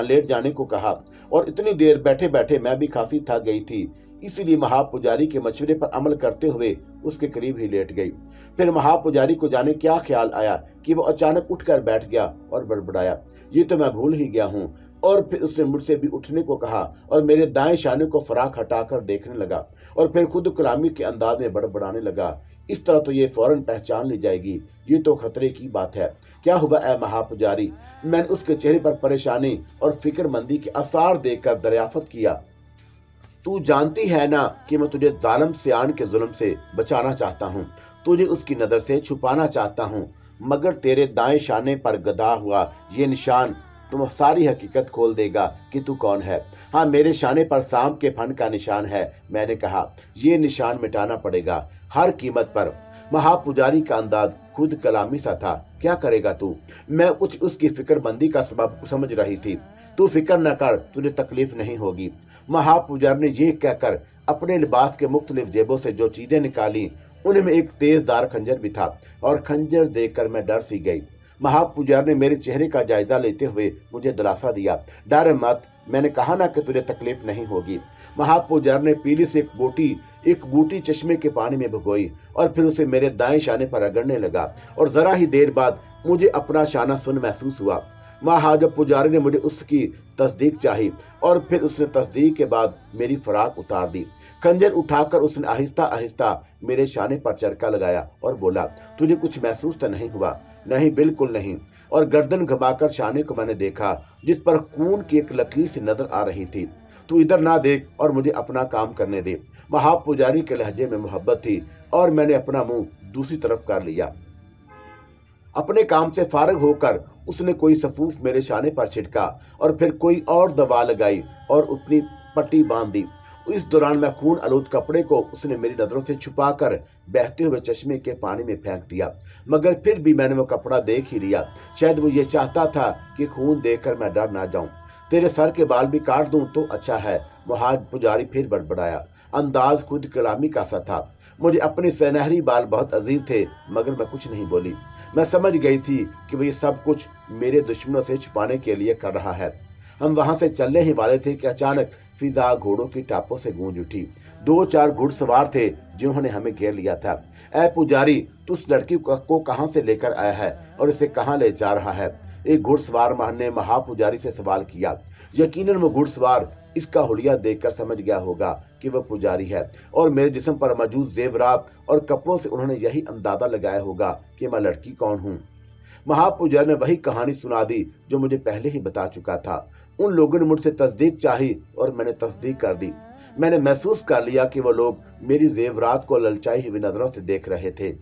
लेट जाने को कहा और इतनी देर बैठे बैठे मैं भी खासी थक गई थी, इसलिए महापुजारी के मशवरे पर अमल करते हुए उसके करीब ही लेट गई। फिर महापुजारी को जाने क्या ख्याल आया कि वो अचानक उठकर बैठ गया और बड़बड़ाया, ये तो मैं भूल ही गया हूँ। और फिर उसने मुझसे भी उठने को कहा और मेरे दाएं शाने को फराक हटाकर देखने लगा और फिर खुद कलामी के अंदाज में बड़बड़ाने लगा, इस तरह तो ये फौरन पहचान ली जाएगी, ये तो खतरे की बात है। क्या हुआ ए महापुजारी? मैंने उसके चेहरे पर परेशानी और फिक्रमंदी के आसार देखकर दरियाफ्त किया। तू जानती है ना कि मैं तुझे जालिम सियान के जुल्म से बचाना चाहता हूँ, तुझे उसकी नज़र से छुपाना चाहता हूँ, मगर तेरे दाएं शाने पर गदा हुआ ये निशान तुम सारी हकीकत खोल देगा कि तू कौन है। हाँ, मेरे शाने पर सांप के फन का निशान है। मैंने कहा, ये निशान मिटाना पड़ेगा हर कीमत पर। महापुजारी का अंदाज खुद कलामी सा था। क्या करेगा तू? मैं कुछ उसकी फिक्रमंदी का सबब समझ रही थी। तू फिक्र न कर, तुझे तकलीफ नहीं होगी। महापुजारी ने यह कहकर अपने लिबास के मुख्तलिफ जेबों से जो चीजें निकाली उनमें एक तेजदार खंजर भी था और खंजर देखकर मैं डर सी गई। महापुजारी ने मेरे चेहरे का जायजा लेते हुए मुझे दिलासा दिया, डर मत, मैंने कहा ना कि तुझे तकलीफ नहीं होगी। महापुजारी ने पीली से एक बूटी चश्मे के पानी में भिगोई और फिर उसे मेरे दाएं शाने पर रगड़ने लगा और जरा ही देर बाद मुझे अपना शाना सुन महसूस हुआ। महापुजारी ने मुझे उसकी तस्दीक चाही और फिर उसने तस्दीक के बाद मेरी फराक उतार दी। खंजर उठाकर उसने आहिस्ता आहिस्ता मेरे शाने पर चरका लगाया और बोला, तुझे कुछ महसूस तो नहीं हुआ? नहीं, बिल्कुल नहीं। और गर्दन घुमाकर शाने को मैंने देखा जिस पर खून की एक लकीर सी नजर आ रही थी। तू इधर ना देख और मुझे अपना काम करने दे। महापुजारी के लहजे में मोहब्बत थी और मैंने अपना मुंह दूसरी तरफ कर लिया। अपने काम से फारग होकर उसने कोई सफूफ मेरे शाने पर छिड़का और फिर कोई और दवा लगाई और अपनी पट्टी बांध दी। इस दौरान मैं खून आलूद कपड़े को उसने मेरी नजरों से छुपाकर बहते हुए चश्मे के पानी में फेंक दिया, मगर फिर भी मैंने वो कपड़ा देख ही लिया। शायद वो ये चाहता था कि खून देखकर मैं डर ना जाऊं। तेरे सर के बाल भी काट दूं तो अच्छा है। महापुजारी फिर बड़बड़ाया। अंदाज खुद कलामी का सा था। मुझे अपने सुनहरी बाल बहुत अजीज थे, मगर मैं कुछ नहीं बोली। मैं समझ गई थी कि वो ये सब कुछ मेरे दुश्मनों से छुपाने के लिए कर रहा है। हम वहां से चलने ही वाले थे कि अचानक फिजा घोड़ों की टापों से गूंज उठी। 2-4 घुड़सवार थे जिन्होंने हमें घेर लिया था। ऐ पुजारी, तू उस लड़की को कहां से लेकर आया है और इसे कहां ले जा रहा है? एक घुड़सवार ने महापुजारी से सवाल किया। यकीनन वो घुड़सवार इसका हुलिया देखकर समझ गया होगा कि वह पुजारी है और मेरे जिस्म पर मौजूद जेवरात और कपड़ों से उन्होंने यही अंदाजा लगाया होगा कि मैं लड़की कौन हूँ। महापुजारी ने वही कहानी सुना दी जो मुझे पहले ही बता चुका था। उन लोगों ने मुझसे तस्दीक चाही और मैंने तस्दीक कर दी। मैंने महसूस कर लिया कि वो लोग मेरी जेवरात को ललचाई हुई नजरों से देख रहे थे।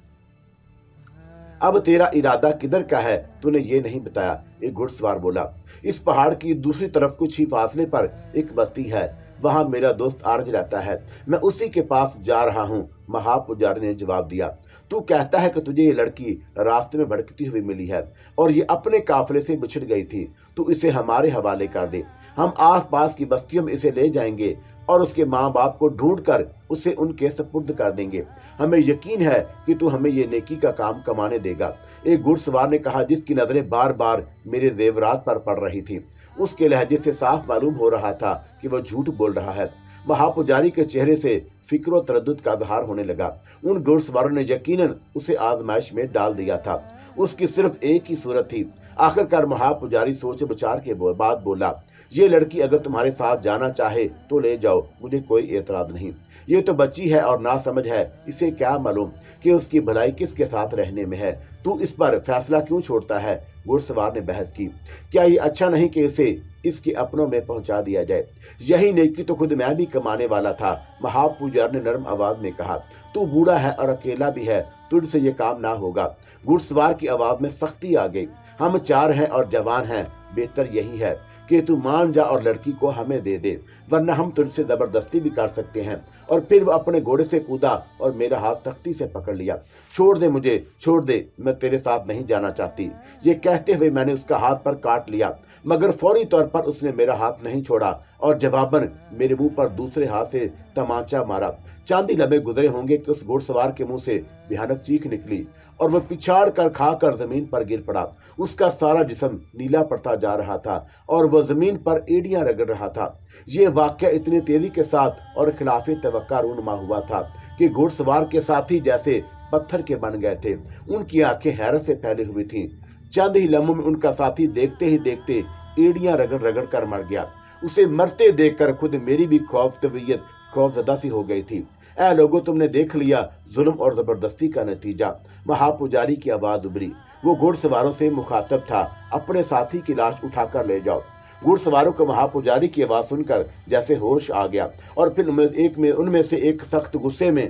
अब तेरा इरादा किधर का है? तूने ये नहीं बताया, एक घुड़सवार बोला। इस पहाड़ की दूसरी तरफ कुछ ही फासले पर एक बस्ती है, वहां मेरा दोस्त आर्ज रहता है, मैं उसी के पास जा रहा हूँ, महापुजारी ने जवाब दिया। तू कहता है कि तुझे ये लड़की रास्ते में भटकती हुई मिली है और ये अपने काफिले से बिछड़ गई थी, तू इसे हमारे हवाले कर दे, हम आस पास की बस्तियों में इसे ले जाएंगे और उसके माँ बाप को ढूंढकर उसे उनके सपुर्द कर देंगे। हमें यकीन है कि तू हमें ये नेकी का काम कमाने देगा। एक घुड़सवार ने कहा, जिसकी नजरें बार बार मेरे जेवरात पर पड़ रही थी। उसके लहजे से साफ मालूम हो रहा था कि वह झूठ बोल रहा है। महापुजारी के चेहरे से फिक्र और तरद्दुद का इजहार होने लगा। उन घुड़सवारों ने यकीनन उसे आजमाइश में डाल दिया था। उसकी सिर्फ एक ही सूरत थी। आखिरकार महापुजारी सोच विचार के बाद बोला, ये लड़की अगर तुम्हारे साथ जाना चाहे तो ले जाओ, मुझे कोई एतराज नहीं। ये तो बच्ची है और ना समझ है, इसे क्या मालूम कि उसकी भलाई किसके साथ रहने में है। तू इस पर फैसला क्यों छोड़ता है? घुड़सवार ने बहस की। क्या ये अच्छा नहीं कि इसे इसके अपनों में पहुंचा दिया जाए? यही नेकी तो खुद मैं भी कमाने वाला था, महापुजारी ने नरम आवाज में कहा। तू बूढ़ा है और अकेला भी है, तुझसे ये काम ना होगा। घुड़सवार की आवाज में सख्ती आ गई। हम 4 हैं और जवान हैं, बेहतर यही है कि तू मान जा और लड़की को हमें दे दे, वरना हम तुझसे जबरदस्ती भी कर सकते हैं। और फिर वो अपने घोड़े से कूदा और मेरा हाथ सख्ती से पकड़ लिया। छोड़ दे मुझे, छोड़ दे, मैं तेरे साथ नहीं जाना चाहती। ये कहते हुए मैंने उसका हाथ पर काट लिया, मगर फौरी तौर पर उसने मेरा हाथ नहीं छोड़ा और जवाबन मेरे मुंह पर दूसरे हाथ से तमाचा मारा। चांदी लबे गुजरे होंगे कि उस घुड़सवार के मुंह से भयानक चीख निकली और वह पिछाड़ कर खाकर जमीन पर गिर पड़ा। उसका सारा जिस्म नीला पड़ता जा रहा था और वह जमीन पर एड़ियां रगड़ रहा था। ये वाकया इतनी तेजी के साथ और खिलाफे तवक्का रूनुमा हुआ था कि घुड़सवार के साथी जैसे पत्थर के बन गए थे। उनकी आंखें हैरत से फैली हुई थीं। चंद ही लम्हों में उनका साथी देखते ही देखते एड़ियां रगड़ रगड़ कर मर गया। उसे मरते देखकर खुद मेरी भी तबीयत खौफजदा सी हो गई थी। ऐ लोगों, तुमने देख लिया जुल्म और जबरदस्ती का नतीजा। महापुजारी की आवाज उभरी। वो घुड़सवारों से मुखातब था, अपने साथी की लाश उठाकर ले जाओ। घुड़सवारों को महापुजारी की आवाज सुनकर जैसे होश आ गया और फिर उनमें से एक सख्त गुस्से में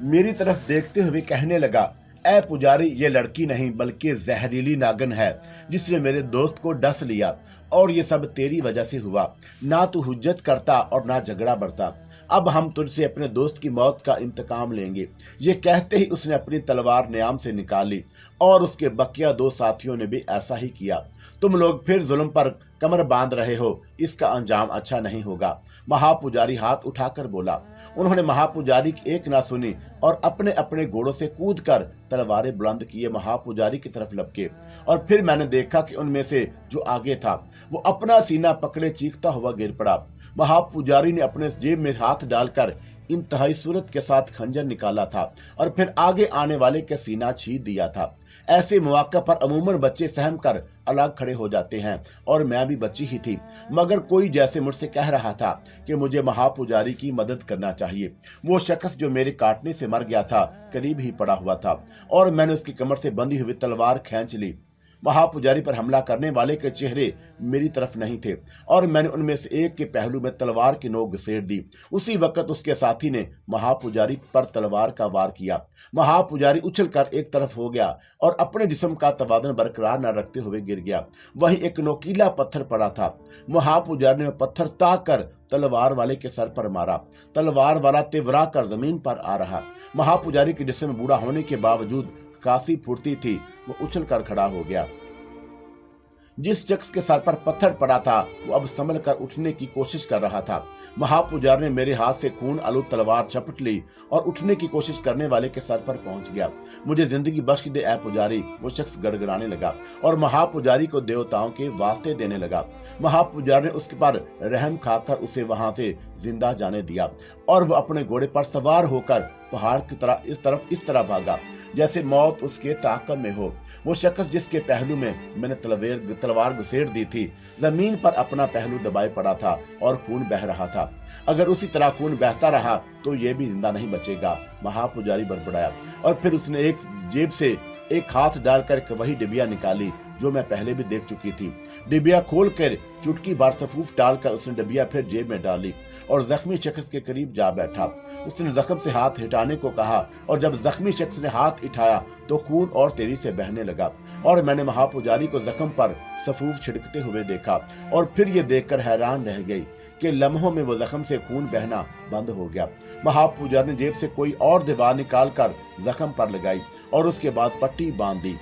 मेरी तरफ देखते हुए कहने लगा, ऐ पुजारी, ये लड़की नहीं बल्कि जहरीली नागन है जिसने मेरे दोस्त को डस लिया और ये सब तेरी वजह से हुआ। ना तू हुज्जत करता और ना झगड़ा बढ़ता। अब हम तुझसे अपने दोस्त की मौत का इंतकाम लेंगे। ये कहते ही उसने अपनी तलवार न्याम से निकाली और उसके बकिया 2 साथियों ने भी ऐसा ही किया। तुम लोग फिर जुल्म पर कमर बांध रहे हो, इसका अंजाम अच्छा नहीं होगा। महापुजारी हाथ उठाकर बोला। उन्होंने महापुजारी की एक ना सुनी और अपने अपने घोड़ों से कूदकर तलवारें बुलंद किए महापुजारी की तरफ लपके। और फिर मैंने देखा कि उनमें से जो आगे था वो अपना सीना पकड़े चीखता हुआ गिर पड़ा। महापुजारी ने अपने जेब में हाथ डालकर इंतहाई सूरत के साथ खंजर निकाला था और फिर आगे आने वाले के सीना छीन दिया था। ऐसे मौके पर अमूमन बच्चे सहम कर अलग खड़े हो जाते हैं और मैं भी बच्ची ही थी, मगर कोई जैसे मुझसे कह रहा था कि मुझे महापुजारी की मदद करना चाहिए। वो शख्स जो मेरे काटने से मर गया था करीब ही पड़ा हुआ था और मैंने उसकी कमर से बंधी हुई तलवार खींच ली। महापुजारी पर हमला करने वाले के चेहरे मेरी तरफ नहीं थे और मैंने उनमें से एक के पहलू में तलवार की नोक घसेड़ दी। उसी वक्त उसके साथी ने महापुजारी पर तलवार का वार किया। महापुजारी उछलकर एक तरफ हो गया और अपने जिस्म का तवाज़ुन बरकरार न रखते हुए गिर गया। वहीं एक नोकीला पत्थर पड़ा था। महापुजारी ने पत्थर ताक कर तलवार वाले के सर पर मारा। तलवार वाला तिवरा कर जमीन पर आ रहा। महापुजारी के जिस्म बूढ़ा होने के बावजूद कासी फुर्ती थी, वो उछल कर खड़ा हो गया। जिस शख्स के सर पर पत्थर पड़ा था वो अब संभल कर उठने की कोशिश कर रहा था। महापुजारी ने मेरे हाथ से खून आलू तलवार झपट ली और उठने की कोशिश करने वाले के सर पर पहुंच गया। मुझे जिंदगी बख्श दे ऐ पुजारी, वो शख्स गड़गड़ाने लगा और महापुजारी को देवताओं के वास्ते देने लगा। महापुजारी ने उसके पर रहम खाकर उसे वहां से जिंदा जाने दिया और वह अपने घोड़े पर सवार होकर पहाड़ की तरफ इस तरह भागा जैसे मौत उसके ताक़ब में हो। वो शख्स जिसके पहलू में मैंने तलवार घुसेड़ दी थी जमीन पर अपना पहलू दबाए पड़ा था और खून बह रहा था। अगर उसी तरह खून बहता रहा तो ये भी जिंदा नहीं बचेगा। महापुजारी बड़बड़ाया और फिर उसने एक जेब से एक हाथ डालकर वही डिबिया निकाली जो मैं पहले भी देख चुकी थी। डिबिया खोलकर चुटकी बार सफूफ डालकर उसने डिबिया फिर जेब में डाली और जख्मी शख्स के करीब जा बैठा। उसने जख्म से हाथ हटाने को कहा और जब जख्मी शख्स ने हाथ उठाया तो खून और तेजी से बहने लगा और मैंने महापुजारी को जख्म पर सफूफ छिड़कते हुए देखा और फिर ये देखकर हैरान रह गई कि लम्हों में वो जख्म से खून बहना बंद हो गया। महापुजारी ने जेब से कोई और दवा निकालकर जख्म पर लगाई और उसके बाद पट्टी बांध दी।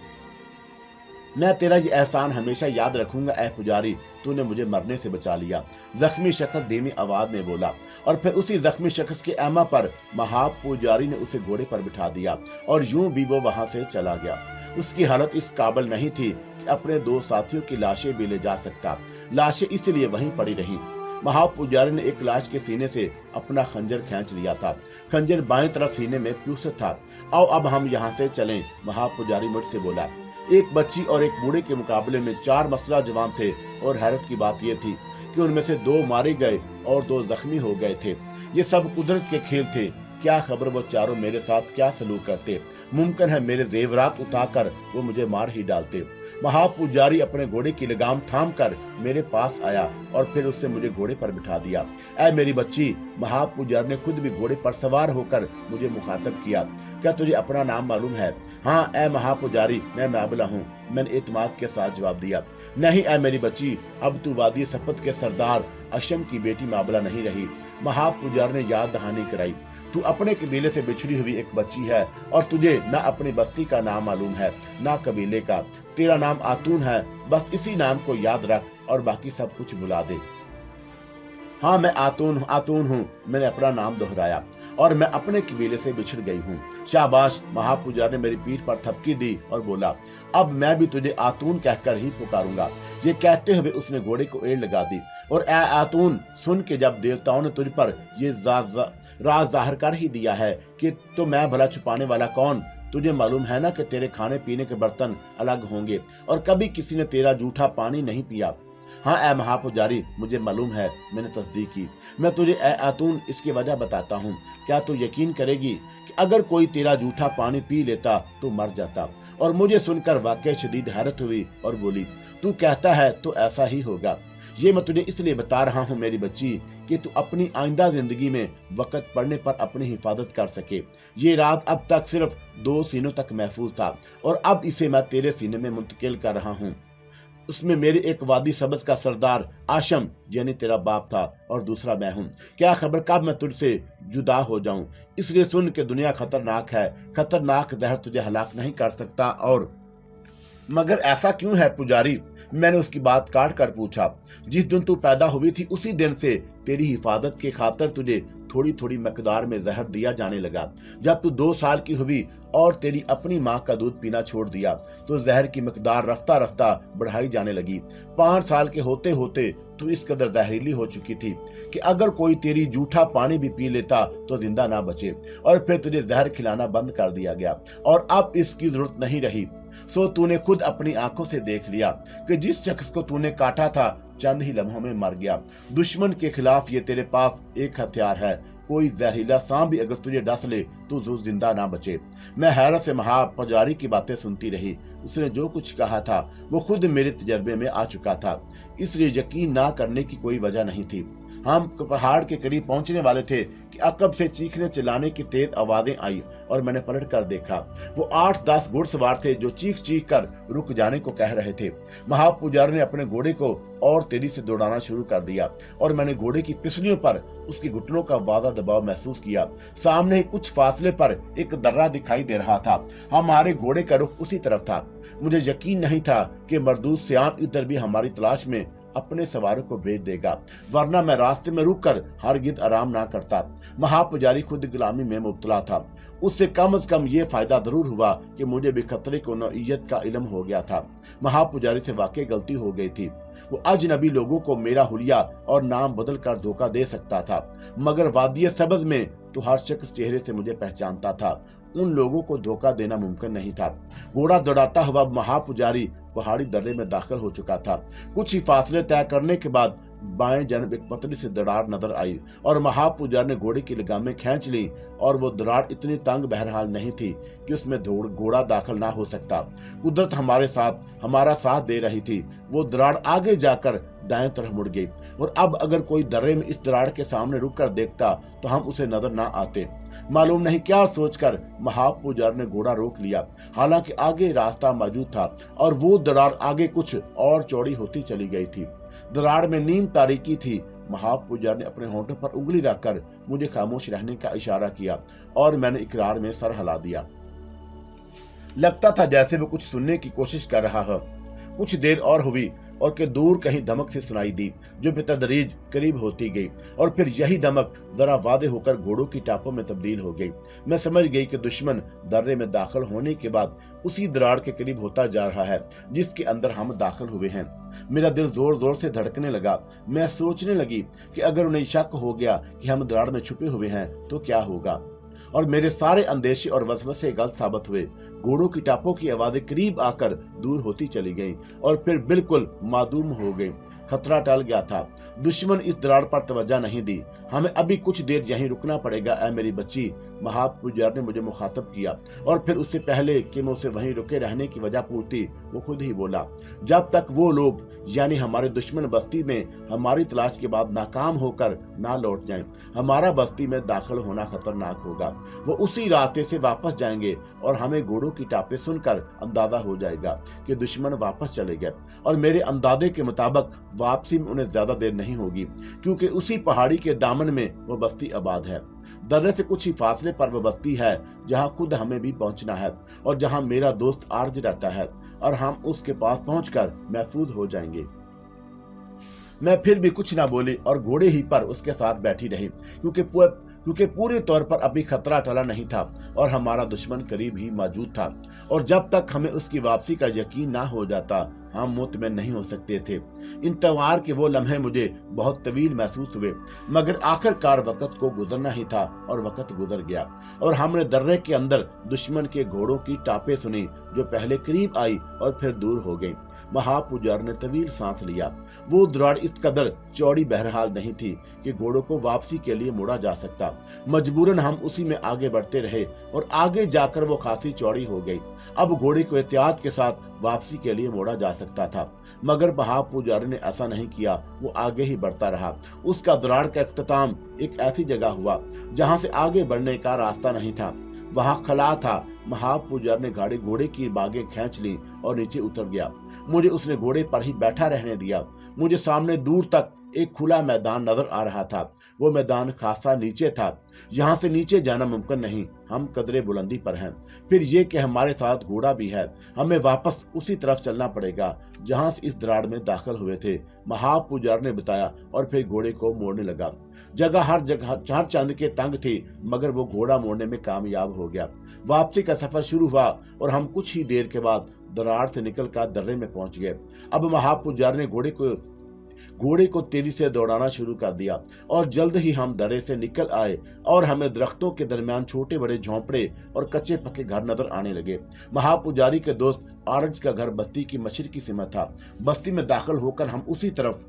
मैं तेरा ये एहसान हमेशा याद रखूंगा ऐ पुजारी, तूने मुझे मरने से बचा लिया, जख्मी शख्स धीमी आवाज में बोला। और फिर उसी जख्मी शख्स के ऐमा पर महापुजारी ने उसे घोड़े पर बिठा दिया और यूं भी वो वहां से चला गया। उसकी हालत इस काबिल नहीं थी कि अपने 2 साथियों की लाशें भी ले जा सकता। लाशें इसलिए वहीं पड़ी रहीं। महापुजारी ने एक लाश के सीने से अपना खंजर खींच लिया था। खंजर बाएं तरफ सीने में प्यूसत था। आओ अब हम यहाँ से चलें, महापुजारी मुझसे बोला। एक बच्ची और एक बूढ़े के मुकाबले में 4 मसला जवान थे और हैरत की बात यह थी कि उनमें से 2 मारे गए और 2 जख्मी हो गए थे। ये सब कुदरत के खेल थे। क्या खबर वो चारों मेरे साथ क्या सलूक करते। मुमकिन है मेरे जेवरात उतारकर वो मुझे मार ही डालते। महापुजारी अपने घोड़े की लगाम थाम कर मेरे पास आया और फिर उससे मुझे घोड़े पर बिठा दिया। ऐ मेरी बच्ची, महापुजारी ने खुद भी घोड़े पर सवार होकर मुझे मुखातब किया। क्या तुझे अपना नाम मालूम है? हाँ ऐ महापुजारी, मैं माबला हूँ, मैंने एतमाद के साथ जवाब दिया। नहीं ऐ मेरी बच्ची, अब तू वादी सफत के सरदार अशम की बेटी माबला नहीं रही। महापुजारी ने याद दहानी कराई। तू अपने कबीले से बिछड़ी हुई एक बच्ची है और तुझे न अपनी बस्ती का नाम मालूम है न कबीले का। तेरा नाम आतून है, बस इसी नाम को याद रख और बाकी सब कुछ भुला दे। हाँ मैं आतून हूँ, मैंने अपना नाम दोहराया और मैं अपने कबीले से बिछड़ गई हूँ। शाबाश, महापुजारी ने मेरी पीठ पर थपकी दी और बोला, अब मैं भी तुझे आतून कहकर ही पुकारूंगा। ये कहते हुए उसने घोड़े को एड़ लगा दी और ऐ आतून सुन के जब देवताओं ने तुझ पर ये राज जाहिर कर ही दिया है कि तो मैं भला छुपाने वाला कौन। तुझे मालूम है ना कि तेरे खाने पीने के बर्तन अलग होंगे और कभी किसी ने तेरा जूठा पानी नहीं पिया। हाँ ऐ महापुजारी, मुझे मालूम है, मैंने तस्दीक की। मैं तुझे ऐ आतून इसकी वजह बताता हूँ। क्या तू यकीन करेगी कि अगर कोई तेरा जूठा पानी पी लेता तो मर जाता। और मुझे सुनकर वाकई शदीद हैरत हुई और बोली, तू कहता है तो ऐसा ही होगा। ये मैं तुझे इसलिए बता रहा हूँ मेरी बच्ची कि तू अपनी आइंदा जिंदगी में वक्त पड़ने पर अपनी हिफाजत कर सके। ये रात अब तक सिर्फ 2 सीनों तक महफूज था और अब इसे मैं तेरे सीने में मुंतकिल कर रहा हूँ। उसमें मेरे एक वादी सबज का सरदार आशम यानी तेरा बाप था और दूसरा मैं हूँ। क्या खबर कब मैं तुझसे जुदा हो जाऊं। इसलिए सुन के दुनिया खतरनाक है। खतरनाक जहर तुझे हलाक नहीं कर सकता। और मगर ऐसा क्यों है पुजारी? मैंने उसकी बात काट कर पूछा। जिस दिन तू पैदा हुई थी उसी दिन से तेरी हिफाजत के खातर तुझे थोड़ी थोड़ी मकदार में जहर दिया जाने लगा। जब तू 2 साल की हुई और तेरी अपनी माँ का दूध पीना छोड़ दिया तो जहर की मकदार रफ्ता रफ्ता बढ़ाई जाने लगी। 5 साल के होते होते तू इस कदर जहरीली हो चुकी थी कि अगर कोई तेरी जूठा पानी भी पी लेता तो जिंदा ना बचे। और फिर तुझे जहर खिलाना बंद कर दिया गया और अब इसकी जरूरत नहीं रही। सो तूने खुद अपनी आंखों से देख लिया कि जिस शख्स को तूने काटा था चंद ही लम्हों में मर गया। दुश्मन के खिलाफ ये तेरे पास एक हथियार है। कोई जहरीला सांप भी अगर तुझे डस ले तो जिंदा ना बचे। मैं हैरत से महापुजारी की बातें सुनती रही। उसने जो कुछ कहा था वो खुद मेरे तजर्बे में आ चुका था, इसलिए यकीन ना करने की कोई वजह नहीं थी। हम पहाड़ के करीब पहुंचने वाले थे कि अकब से चीखने चिल्लाने की तेज आवाजें आई और मैंने पलट कर देखा। वो 8-10 घुड़सवार थे जो चीख चीख कर रुक जाने को कह रहे थे। महापुजारी ने अपने घोड़े को और तेजी से दौड़ाना शुरू कर दिया और मैंने घोड़े की पिसलियों पर उसके घुटनों का वादा दबाव महसूस किया। सामने ही कुछ फासले पर एक दर्रा दिखाई दे रहा था। हमारे घोड़े का रुख उसी तरफ था। मुझे यकीन नहीं था कि मरदूद श्याम इधर भी हमारी तलाश में अपने सवारों को भेज देगा, वरना मैं रास्ते में रुककर हरगिज़ आराम ना करता। महापुजारी खुद गुलामी में मुब्तला था। उससे कम से कम ये फायदा जरूर हुआ कि मुझे भी खतरे को नौइयत का इल्म हो गया था। महापुजारी से वाकई गलती हो गई थी। वो अजनबी लोगों को मेरा हुलिया और नाम बदल कर धोखा दे सकता था, मगर वादिय सबज में तो हर शख्स चेहरे से मुझे पहचानता था। उन लोगों को धोखा देना मुमकिन नहीं था। घोड़ा दौड़ाता हुआ महापुजारी पहाड़ी दर्रे में दाखिल हो चुका था। कुछ ही फासले तय करने के बाद बाएं जानब एक पतली सी दरार नजर आई और महापुजारी ने घोड़े की लगामें खींच ली और वो दरार इतनी तंग बहरहाल नहीं थी कि उसमें घोड़ा दाखिल ना हो सकता। कुदरत हमारे साथ हमारा साथ दे रही थी। वो दरार आगे जाकर दाएं तरफ मुड़ गई और अब अगर कोई दर्रे में इस दरार के सामने रुक कर देखता तो हम उसे नजर ना आते। मालूम नहीं क्या सोचकर महापुजारी ने घोड़ा रोक लिया। हालांकि आगे रास्ता मौजूद था और वो दरार आगे कुछ और चौड़ी होती चली गई थी। दरार में नीम तारीकी थी। महापुजारी ने अपने होंठों पर उंगली रखकर मुझे खामोश रहने का इशारा किया और मैंने इकरार में सर हिला दिया। लगता था जैसे वो कुछ सुनने की कोशिश कर रहा है। कुछ देर और हुई और के दूर कहीं धमक से सुनाई दी जो बेतदरीज करीब होती गई और फिर यही धमक जरा वादे होकर घोड़ों की टापों में तब्दील हो गई। मैं समझ गई कि दुश्मन दर्रे में दाखिल होने के बाद उसी दरार के करीब होता जा रहा है जिसके अंदर हम दाखिल हुए हैं। मेरा दिल जोर जोर से धड़कने लगा। मैं सोचने लगी कि अगर उन्हें शक हो गया कि हम दरार में छुपे हुए हैं तो क्या होगा, और मेरे सारे अंदेशे और वसवसे गलत साबित हुए। घोड़ों की टापों की आवाजें करीब आकर दूर होती चली गईं और फिर बिल्कुल मादूम हो गई। खतरा टल गया था। दुश्मन इस दरार पर तवज्जो नहीं दी। हमें अभी कुछ देर यहीं रुकना पड़ेगा ऐ मेरी बच्ची, महापुजारी ने मुझे मुखातब किया और फिर उससे पहले कि मैं उसे वहीं रुके रहने की वजह पूछती वो खुद ही बोला, जब तक वो लोग यानी हमारे दुश्मन बस्ती में हमारी तलाश के बाद नाकाम होकर ना लौट जाएं, हमारा बस्ती में दाखिल होना खतरनाक होगा। वो उसी रास्ते से वापस जाएंगे और हमें घोड़ों की टापें सुनकर अंदाजा हो जाएगा कि दुश्मन वापस चले गए और मेरे अंदाजे के मुताबिक वापसी में उन्हें ज्यादा देर नहीं होगी क्योंकि उसी पहाड़ी के दामन में वो बस्ती आबाद है। दर्रे से कुछ ही फासले पर वो बस्ती है जहाँ खुद हमें भी पहुंचना है और जहाँ मेरा दोस्त आर्ज रहता है और हम उसके पास पहुंचकर महफूज हो जाएंगे। मैं फिर भी कुछ ना बोली और घोड़े ही पर उसके साथ बैठी रही क्योंकि पूरे तौर पर अभी खतरा टला नहीं था और हमारा दुश्मन करीब ही मौजूद था और जब तक हमें उसकी वापसी का यकीन ना हो जाता हम मुतमईन नहीं हो सकते थे। इन त्योहार के वो लम्हे मुझे बहुत तवील महसूस हुए मगर आखिरकार वक्त को गुजरना ही था और वक्त गुजर गया और हमने दर्रे के अंदर दुश्मन के घोड़ों की टापें सुनी जो पहले करीब आई और फिर दूर हो गई। महापुजारी ने तवील सांस लिया। वो दरार इस कदर चौड़ी बहरहाल नहीं थी कि घोड़ों को वापसी के लिए मोड़ा जा सकता। मजबूरन हम उसी में आगे बढ़ते रहे और आगे जाकर वो खासी चौड़ी हो गई। अब घोड़े को एहतियात के साथ वापसी के लिए मोड़ा जा सकता था मगर महापुजारी ने ऐसा नहीं किया। वो आगे ही बढ़ता रहा। उसका दरार का इख्तिताम एक ऐसी जगह हुआ जहां से आगे बढ़ने का रास्ता नहीं था। वहां खला था। महापुजारी ने घोड़े की बागें खींच ली और नीचे उतर गया। मुझे उसने घोड़े पर ही बैठा रहने दिया। मुझे सामने दूर तक एक खुला मैदान नजर आ रहा था। वो मैदान खासा नीचे था। यहाँ से नीचे जाना मुमकिन नहीं। हम कदरे बुलंदी पर हैं। फिर ये कि हमारे साथ घोड़ा भी है। हमें वापस उसी तरफ चलना पड़ेगा जहाँ से इस दरार में दाखिल हुए थे, महापुजारी ने बताया और फिर घोड़े को मोड़ने लगा। हर जगह चांद के तंग थी मगर वो घोड़ा मोड़ने में कामयाब हो गया। वापसी का सफर शुरू हुआ और हम कुछ ही देर के बाद दरार से निकलकर दर्रे में पहुंच गए। अब महापुजारी ने घोड़े को तेजी से दौड़ाना शुरू कर दिया और जल्द ही हम दर्रे से निकल आए और हमें दरख्तों के दरमियान छोटे बड़े झोंपड़े और कच्चे पक्के घर नजर आने लगे। महापुजारी के दोस्त आरज का घर बस्ती की मशरकी सीमा था। बस्ती में दाखिल होकर हम उसी तरफ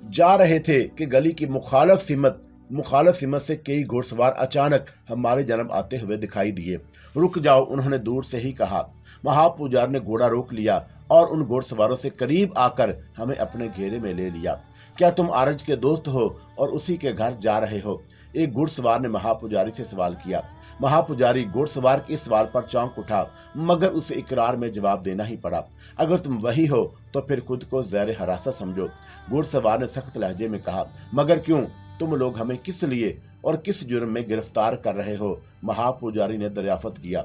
जा रहे थे कि गली की मुखालिफ सीमत से कई घुड़सवार अचानक हमारे जानब आते हुए दिखाई दिए। रुक जाओ, उन्होंने दूर से ही कहा। महापुजारी ने घोड़ा रोक लिया और उन घुड़सवारों से करीब आकर हमें अपने घेरे में ले लिया। क्या तुम आरज के दोस्त हो और उसी के घर जा रहे हो? एक घुड़सवार ने महापुजारी से सवाल किया। महापुजारी घुड़सवार के इस सवाल पर चौंक उठा मगर उसे इकरार में जवाब देना ही पड़ा। अगर तुम वही हो तो फिर खुद को ज़ैर हिरासत समझो, घुड़सवार ने सख्त लहजे में कहा। मगर क्यों? तुम लोग हमें किस लिए और किस जुर्म में गिरफ्तार कर रहे हो? महापुजारी ने दरियाफ्त किया।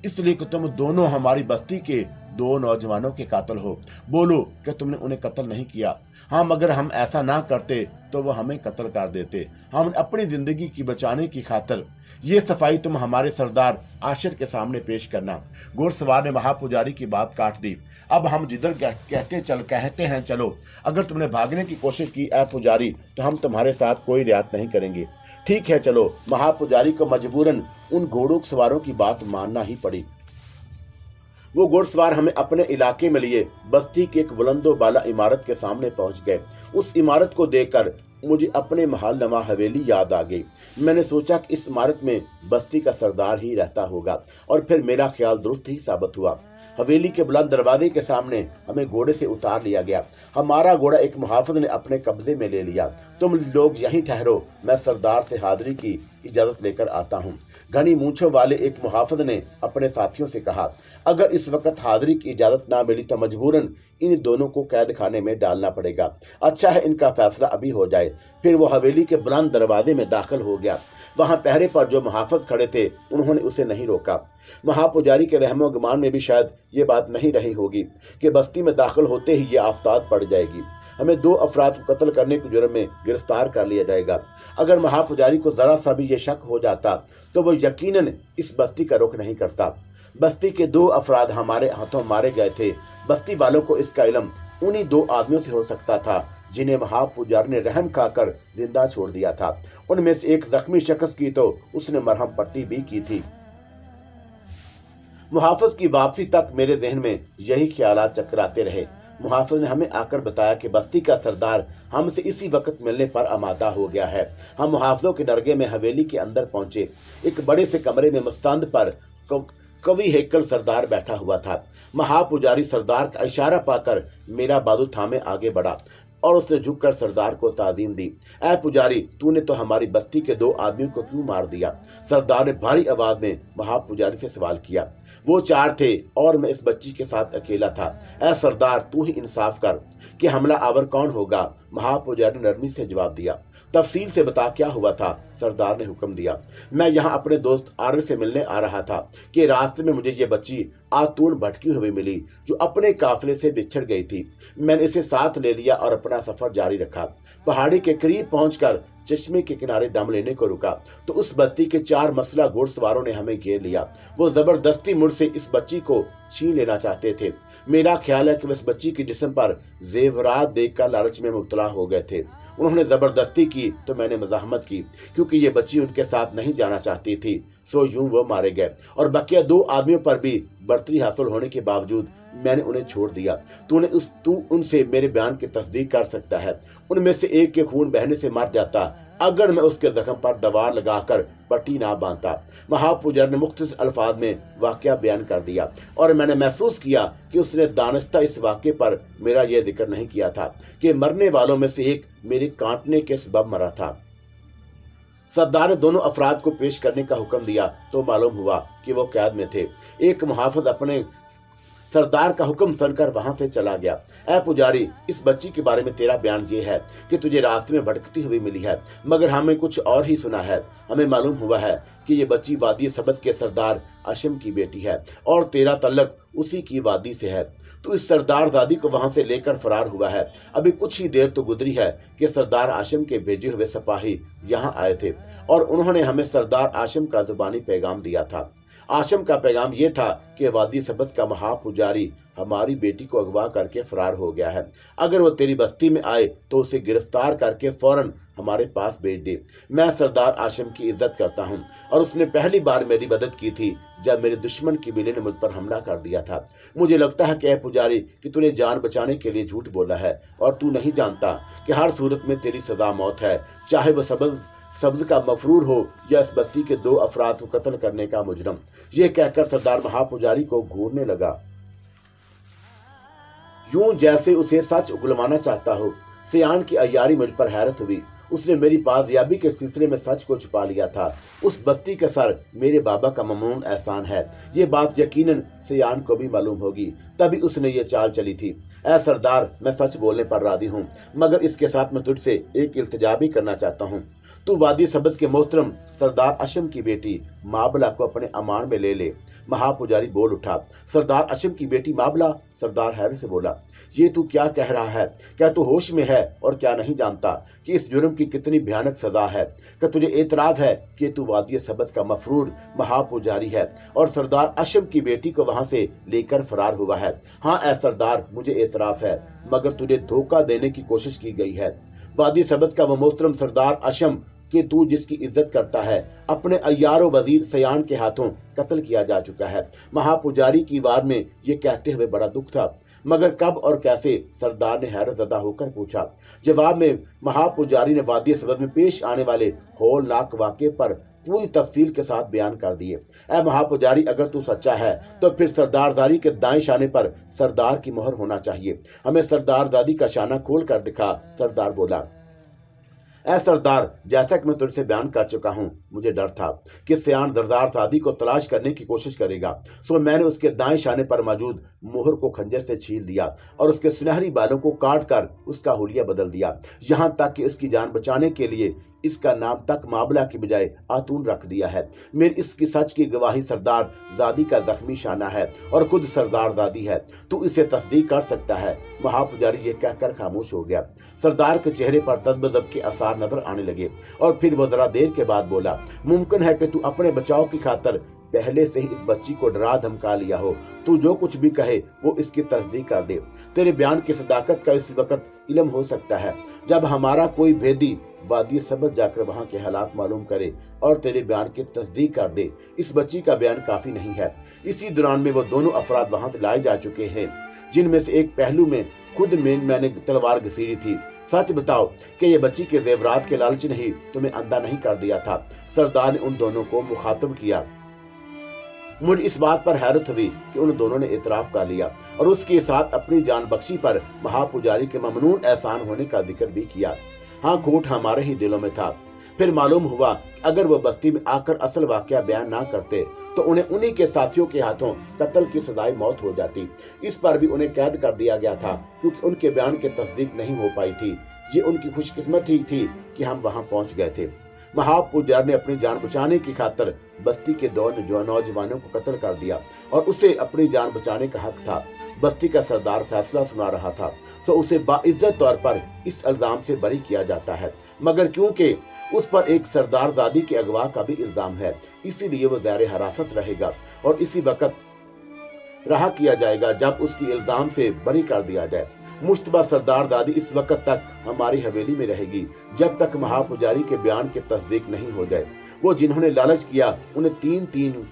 इसलिए कि तुम दोनों हमारी बस्ती के दो नौजवानों के कातिल हो। बोलो कि तुमने उन्हें कत्ल नहीं किया? हाँ, मगर हम ऐसा ना करते तो वो हमें कत्ल कर देते। हम अपनी जिंदगी की बचाने की खातिर ये सफाई तुम हमारे सरदार आशिर के सामने पेश करना। घुड़सवार ने महापुजारी की बात काट दी। अब हम जिधर कहते हैं चलो। अगर तुमने भागने की कोशिश की ऐ पुजारी तो हम तुम्हारे साथ कोई रियायत नहीं करेंगे। ठीक है चलो। महापुजारी को मजबूरन उन घोड़ों सवारों की बात मानना ही पड़ी। वो घुड़सवार हमें अपने इलाके में लिए बस्ती की एक बुलंदो बाला इमारत के सामने पहुंच गए। उस इमारत को देखकर मुझे अपने महलनुमा हवेली याद आ गई। मैंने सोचा कि इस इमारत में बस्ती का सरदार ही रहता होगा, और फिर मेरा ख्याल दुरुस्त ही साबित हुआ। हवेली के बुलंद दरवाजे के सामने हमें घोड़े से उतार लिया गया। हमारा घोड़ा एक मुहाफिज ने अपने कब्जे में ले लिया। तुम लोग यहीं ठहरो, मैं सरदार से हाजिरी की इजाजत लेकर आता हूँ। घनी मूंछों वाले एक मुहाफिज ने अपने साथियों से कहा। अगर इस वक्त हाजिरी की इजाजत ना मिली तो मजबूरन इन दोनों को कैद खाने में डालना पड़ेगा। अच्छा है इनका फैसला अभी हो जाए। फिर वो हवेली के बुलंद दरवाजे में दाखिल हो गया। वहां पहरे पर जो मुहाफिज खड़े थे उन्होंने उसे नहीं रोका। महापुजारी के वहमो गुमान में भी शायद ये बात नहीं रही होगी कि बस्ती में दाखिल होते ही ये आफताब पड़ जाएगी। हमें 2 अफराद को कत्ल करने के जुर्म में गिरफ्तार कर लिया जाएगा। अगर महापुजारी को जरा सा भी ये शक हो जाता तो वो यकीनन इस बस्ती का रुख नहीं करता। बस्ती के 2 अफराद हमारे हाथों मारे गए थे। बस्ती वालों को इसका इल्म उन्हीं 2 आदमियों से हो सकता था जिन्हें महापुजारी ने रहम खाकर जिंदा छोड़ दिया था। उनमें से एक जख्मी शख्स की तो उसने मरहम पट्टी भी की थी। मुहाफिज की वापसी तक मेरे जहन में यही ख्यालात चकराते रहे। मुहाफिज ने हमें आकर बताया कि बस्ती का सरदार हमसे इसी वक्त मिलने पर आमादा हो गया है। हम मुहाफिजों के दरगे में हवेली के अंदर पहुंचे। एक बड़े से कमरे में मुस्तंद पर कवि हैकल सरदार बैठा हुआ था। महापुजारी सरदार का इशारा पाकर मेरा बाजू थामे आगे बढ़ा और उसने झुककर सरदार को ताजीम दी। ऐ पुजारी, तूने तो हमारी बस्ती के 2 आदमियों को क्यों मार दिया? सरदार ने भारी आवाज में महापुजारी से सवाल किया। वो 4 थे और मैं इस बच्ची के साथ अकेला था। ऐ सरदार, तू ही इंसाफ कर कि हमला आवर कौन होगा? महापुजारी ने नरमी से जवाब दिया। तफसील से बता क्या हुआ था? सरदार ने हुक्म दिया। मैं यहाँ अपने दोस्त आर्य से मिलने आ रहा था कि रास्ते में मुझे ये बच्ची आतून भटकी हुई मिली जो अपने काफिले से बिछड़ गई थी। मैंने इसे साथ ले लिया और अपना सफर जारी रखा। पहाड़ी के करीब पहुंचकर चश्मे के किनारे दम लेने को रुका तो उस बस्ती के 4 मसला घुड़सवारों ने हमें घेर लिया। वो जबरदस्ती मुझसे इस बच्ची को छीन लेना चाहते थे। मेरा ख्याल है कि इस बच्ची के जिस्म पर जेवरात देखकर लालच में मुब्तला हो गए थे। उन्होंने जबरदस्ती की तो मैंने मज़ाहमत की क्योंकि ये बच्ची उनके साथ नहीं जाना चाहती थी। सो यूं वो मारे गए और बकिया 2 आदमियों पर भी बर्तरी हासिल होने के बावजूद मैंने उन्हें छोड़ दिया। तू उनसे मेरे बयान की तस्दीक कर सकता है। उनमें से एक के खून बहने से मर जाता अगर मैं उसके जख्म पर दवा लगाकर पट्टी ना बांधता। महापुजारी ने मुख्तसर अल्फाज में वाकया बयान कर दिया और मैंने महसूस किया कि उसने दानिस्ता इस वाक़े पर मेरा यह जिक्र नहीं किया था कि मरने वालों में से एक मेरे काटने के सबब मरा था। सरदार ने दोनों अफराद को पेश करने का हुक्म दिया तो मालूम हुआ कि वो कैद में थे। एक मुहाफिज अपने सरदार का हुक्म सुनकर वहां से चला गया। ऐ पुजारी, इस बच्ची के बारे में तेरा बयान ये है कि तुझे रास्ते में भटकती हुई मिली है, मगर हमें कुछ और ही सुना है। हमें मालूम हुआ है कि ये बच्ची वादी सबज के सरदार आशिम की बेटी है और तेरा तल्लक उसी की वादी से है। तो इस सरदार दादी को वहां से लेकर फरार हुआ है। अभी कुछ ही देर तो गुजरी है कि सरदार आशिम के भेजे हुए सिपाही यहाँ आए थे और उन्होंने हमें सरदार आशिम का जुबानी पैगाम दिया था। आशिम का पैगाम यह था कि वादी सबज का महापुजारी हमारी बेटी को अगवा करके फरार हो गया है। अगर वो तेरी बस्ती में आए तो उसे गिरफ्तार करके फौरन हमारे पास भेज दे। मैं सरदार आशिम की इज्जत करता हूँ और उसने पहली बार मेरी मदद की थी जब मेरे दुश्मन की बिल्ली ने मुझ पर हमला कर दिया था। मुझे लगता है कि ऐ पुजारी कि तूने जान बचाने के लिए झूठ बोला है और तू नहीं जानता कि हर सूरत में तेरी सजा मौत है, चाहे वह सब्ज का मफरूर हो या इस बस्ती के 2 अफराद को कत्ल करने का मुजरम। यह कहकर सरदार महापुजारी को घूरने लगा, यूं जैसे उसे सच उगलवाना चाहता हो। सियान की अय्यारी मुझ पर हैरत हुई। उसने मेरी बाजियाबी के सिलसिले में सच को छुपा लिया था। उस बस्ती का सर मेरे बाबा का ममनून एहसान है। ये बात यकीनन सियान को भी मालूम होगी, तभी उसने ये चाल चली थी। ऐ सरदार, मैं सच बोलने पर राजी हूँ, मगर इसके साथ मैं तुझसे एक इल्तिजा भी करना चाहता हूँ। तू वादी सबज के मोहतरम सरदार आशिम की बेटी माबला को अपने अमान में ले ले। महापुजारी बोल उठा। सरदार आशिम की बेटी माबला? सरदार हैरत से बोला, ये तू क्या कह रहा है? क्या तू होश में है और क्या नहीं जानता कि इस जुर्म की कितनी भयानक सजा है? क्या तुझे एतराज है कि तू वादी सबज का मफरूर महापुजारी है और सरदार आशिम की बेटी को वहां से लेकर फरार हुआ है? हाँ ऐ सरदार, मुझे एतराफ है, मगर तुझे धोखा देने की कोशिश की गई है। वादी सबज का वो मोहतरम सरदार आशिम کہ तू जिसकी इज्जत करता है अपने अय्यारो वजीर सयान के हाथों कत्ल किया जा चुका है। महापुजारी की वार में ये कहते हुए बड़ा दुख था, मगर कब और कैसे, सरदार ने हैरत ज़दा होकर पूछा। जवाब में महापुजारी ने वादी सबद में पेश आने वाले होलनाक वाक़े पर पूरी तफसील के साथ बयान कर दिए। ऐ महापुजारी, अगर तू सच्चा है तो फिर सरदारजादी के दाएं शाने पर सरदार की मोहर होना चाहिए। हमें सरदारजादी का शाना खोल कर दिखा। सरदार बोला, ऐ सरदार, जैसा कि मैं तुझसे बयान कर चुका हूँ, मुझे डर था कि सियान सरदारजादी को तलाश करने की कोशिश करेगा, सो मैंने उसके दाएं शाने पर मौजूद मोहर को खंजर से छील दिया और उसके सुनहरी बालों को काट कर उसका हुलिया बदल दिया, यहाँ तक कि इसकी जान बचाने के लिए इसका नाम तक माबला की बजाय आतून रख दिया है। मेरी इसकी सच की गवाही सरदार जादी का जख्मी शाना है और खुद सरदार दादी है। तू इसे तस्दीक कर सकता है। महापुजारी ये कहकर खामोश हो गया। सरदार के चेहरे पर तज़ब्ज़ुब के आसार नजर आने लगे और फिर वो जरा देर के बाद बोला, मुमकिन है कि तू अपने बचाव की खातिर पहले से ही इस बच्ची को डरा धमका लिया हो। तू जो कुछ भी कहे वो इसकी तस्दीक कर दे। तेरे बयान की सदाकत का इस वक्त इल्म हो सकता है जब हमारा कोई भेदी वादी सबद जाकर वहाँ के हालात मालूम करे और तेरे बयान की तस्दीक कर दे। इस बच्ची का बयान काफी नहीं है। इसी दौरान में वो दोनों अफराद वहाँ से लाए जा चुके हैं, जिनमें से एक पहलू में खुद मैंने तलवार घसीरी थी। सच बताओ कि ये बच्ची के जेवरात के लालच नहीं तुम्हें अंधा नहीं कर दिया था। सरदार ने उन दोनों को मुखातब किया। मुझे इस बात पर हैरत हुई कि उन दोनों ने इतराफ कर लिया और उसके साथ अपनी जान बख्शी पर महापुजारी के ममनून एहसान होने का जिक्र भी किया। हाँ, खोट हमारे ही दिलों में था। फिर मालूम हुआ कि अगर वो बस्ती में आकर असल वाकया बयान ना करते तो उन्हें उन्हीं के साथियों के हाथों कत्ल की सजाए मौत हो जाती। इस पर भी उन्हें कैद कर दिया गया था क्योंकि उनके बयान की तस्दीक नहीं हो पाई थी। ये उनकी खुशकिस्मती थी कि हम वहां पहुंच गए थे। महापुजारी ने अपनी जान बचाने की खातिर बस्ती के दो नौजवानों को कत्ल कर दिया और उसे अपनी जान बचाने का हक था। बस्ती का सरदार फैसला सुना रहा था, सो उसे बाइज्जत तौर पर इस इल्जाम से बरी किया जाता है, मगर क्योंकि उस पर एक सरदारजादी के अगवा का भी इल्जाम है, इसीलिए वो ज़ैर हिरासत रहेगा और इसी वक्त रहा किया जाएगा जब उसकी इल्जाम से बरी कर दिया जाए। मुश्तबा सरदारजादी इस वक्त तक हमारी हवेली में रहेगी जब तक महापुजारी के बयान की तस्दीक नहीं हो जाए। वो जिन्होंने लालच किया उन्हें 3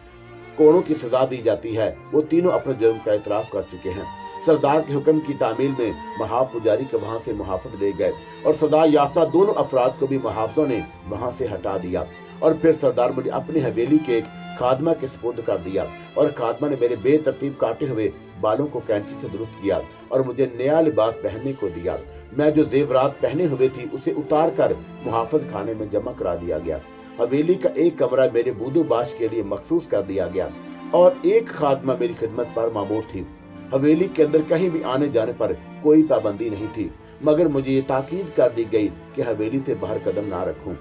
कोड़ों की सजा दी जाती है। वो तीनों अपने जुर्म का इतराफ कर चुके हैं। सरदार के हुक्म की तामील में महापुजारी को वहां से मुहाफिज ले गए और सदा याफ्ता दोनों अफराद को भी मुहाफिजों ने वहां से हटा दिया और फिर सरदार मुझे अपनी हवेली के एक खादमा के सुपुर्द कर दिया और खादमा ने मेरे बेतरतीब काटे हुए बालों को कैंची से दुरुस्त किया और मुझे नया लिबास पहनने को दिया। मैं जो जेवरात पहने हुए थी उसे उतार कर मुहाफिज खाने में जमा करा दिया गया। हवेली का एक कमरा मेरे बूदूबाश के लिए मखसूस कर दिया गया और एक खादमा मेरी खिदमत पर मामूर थी। हवेली के अंदर कहीं भी आने जाने पर कोई पाबंदी नहीं थी, मगर मुझे ये ताकीद कर दी गई कि हवेली से बाहर कदम ना रखूं।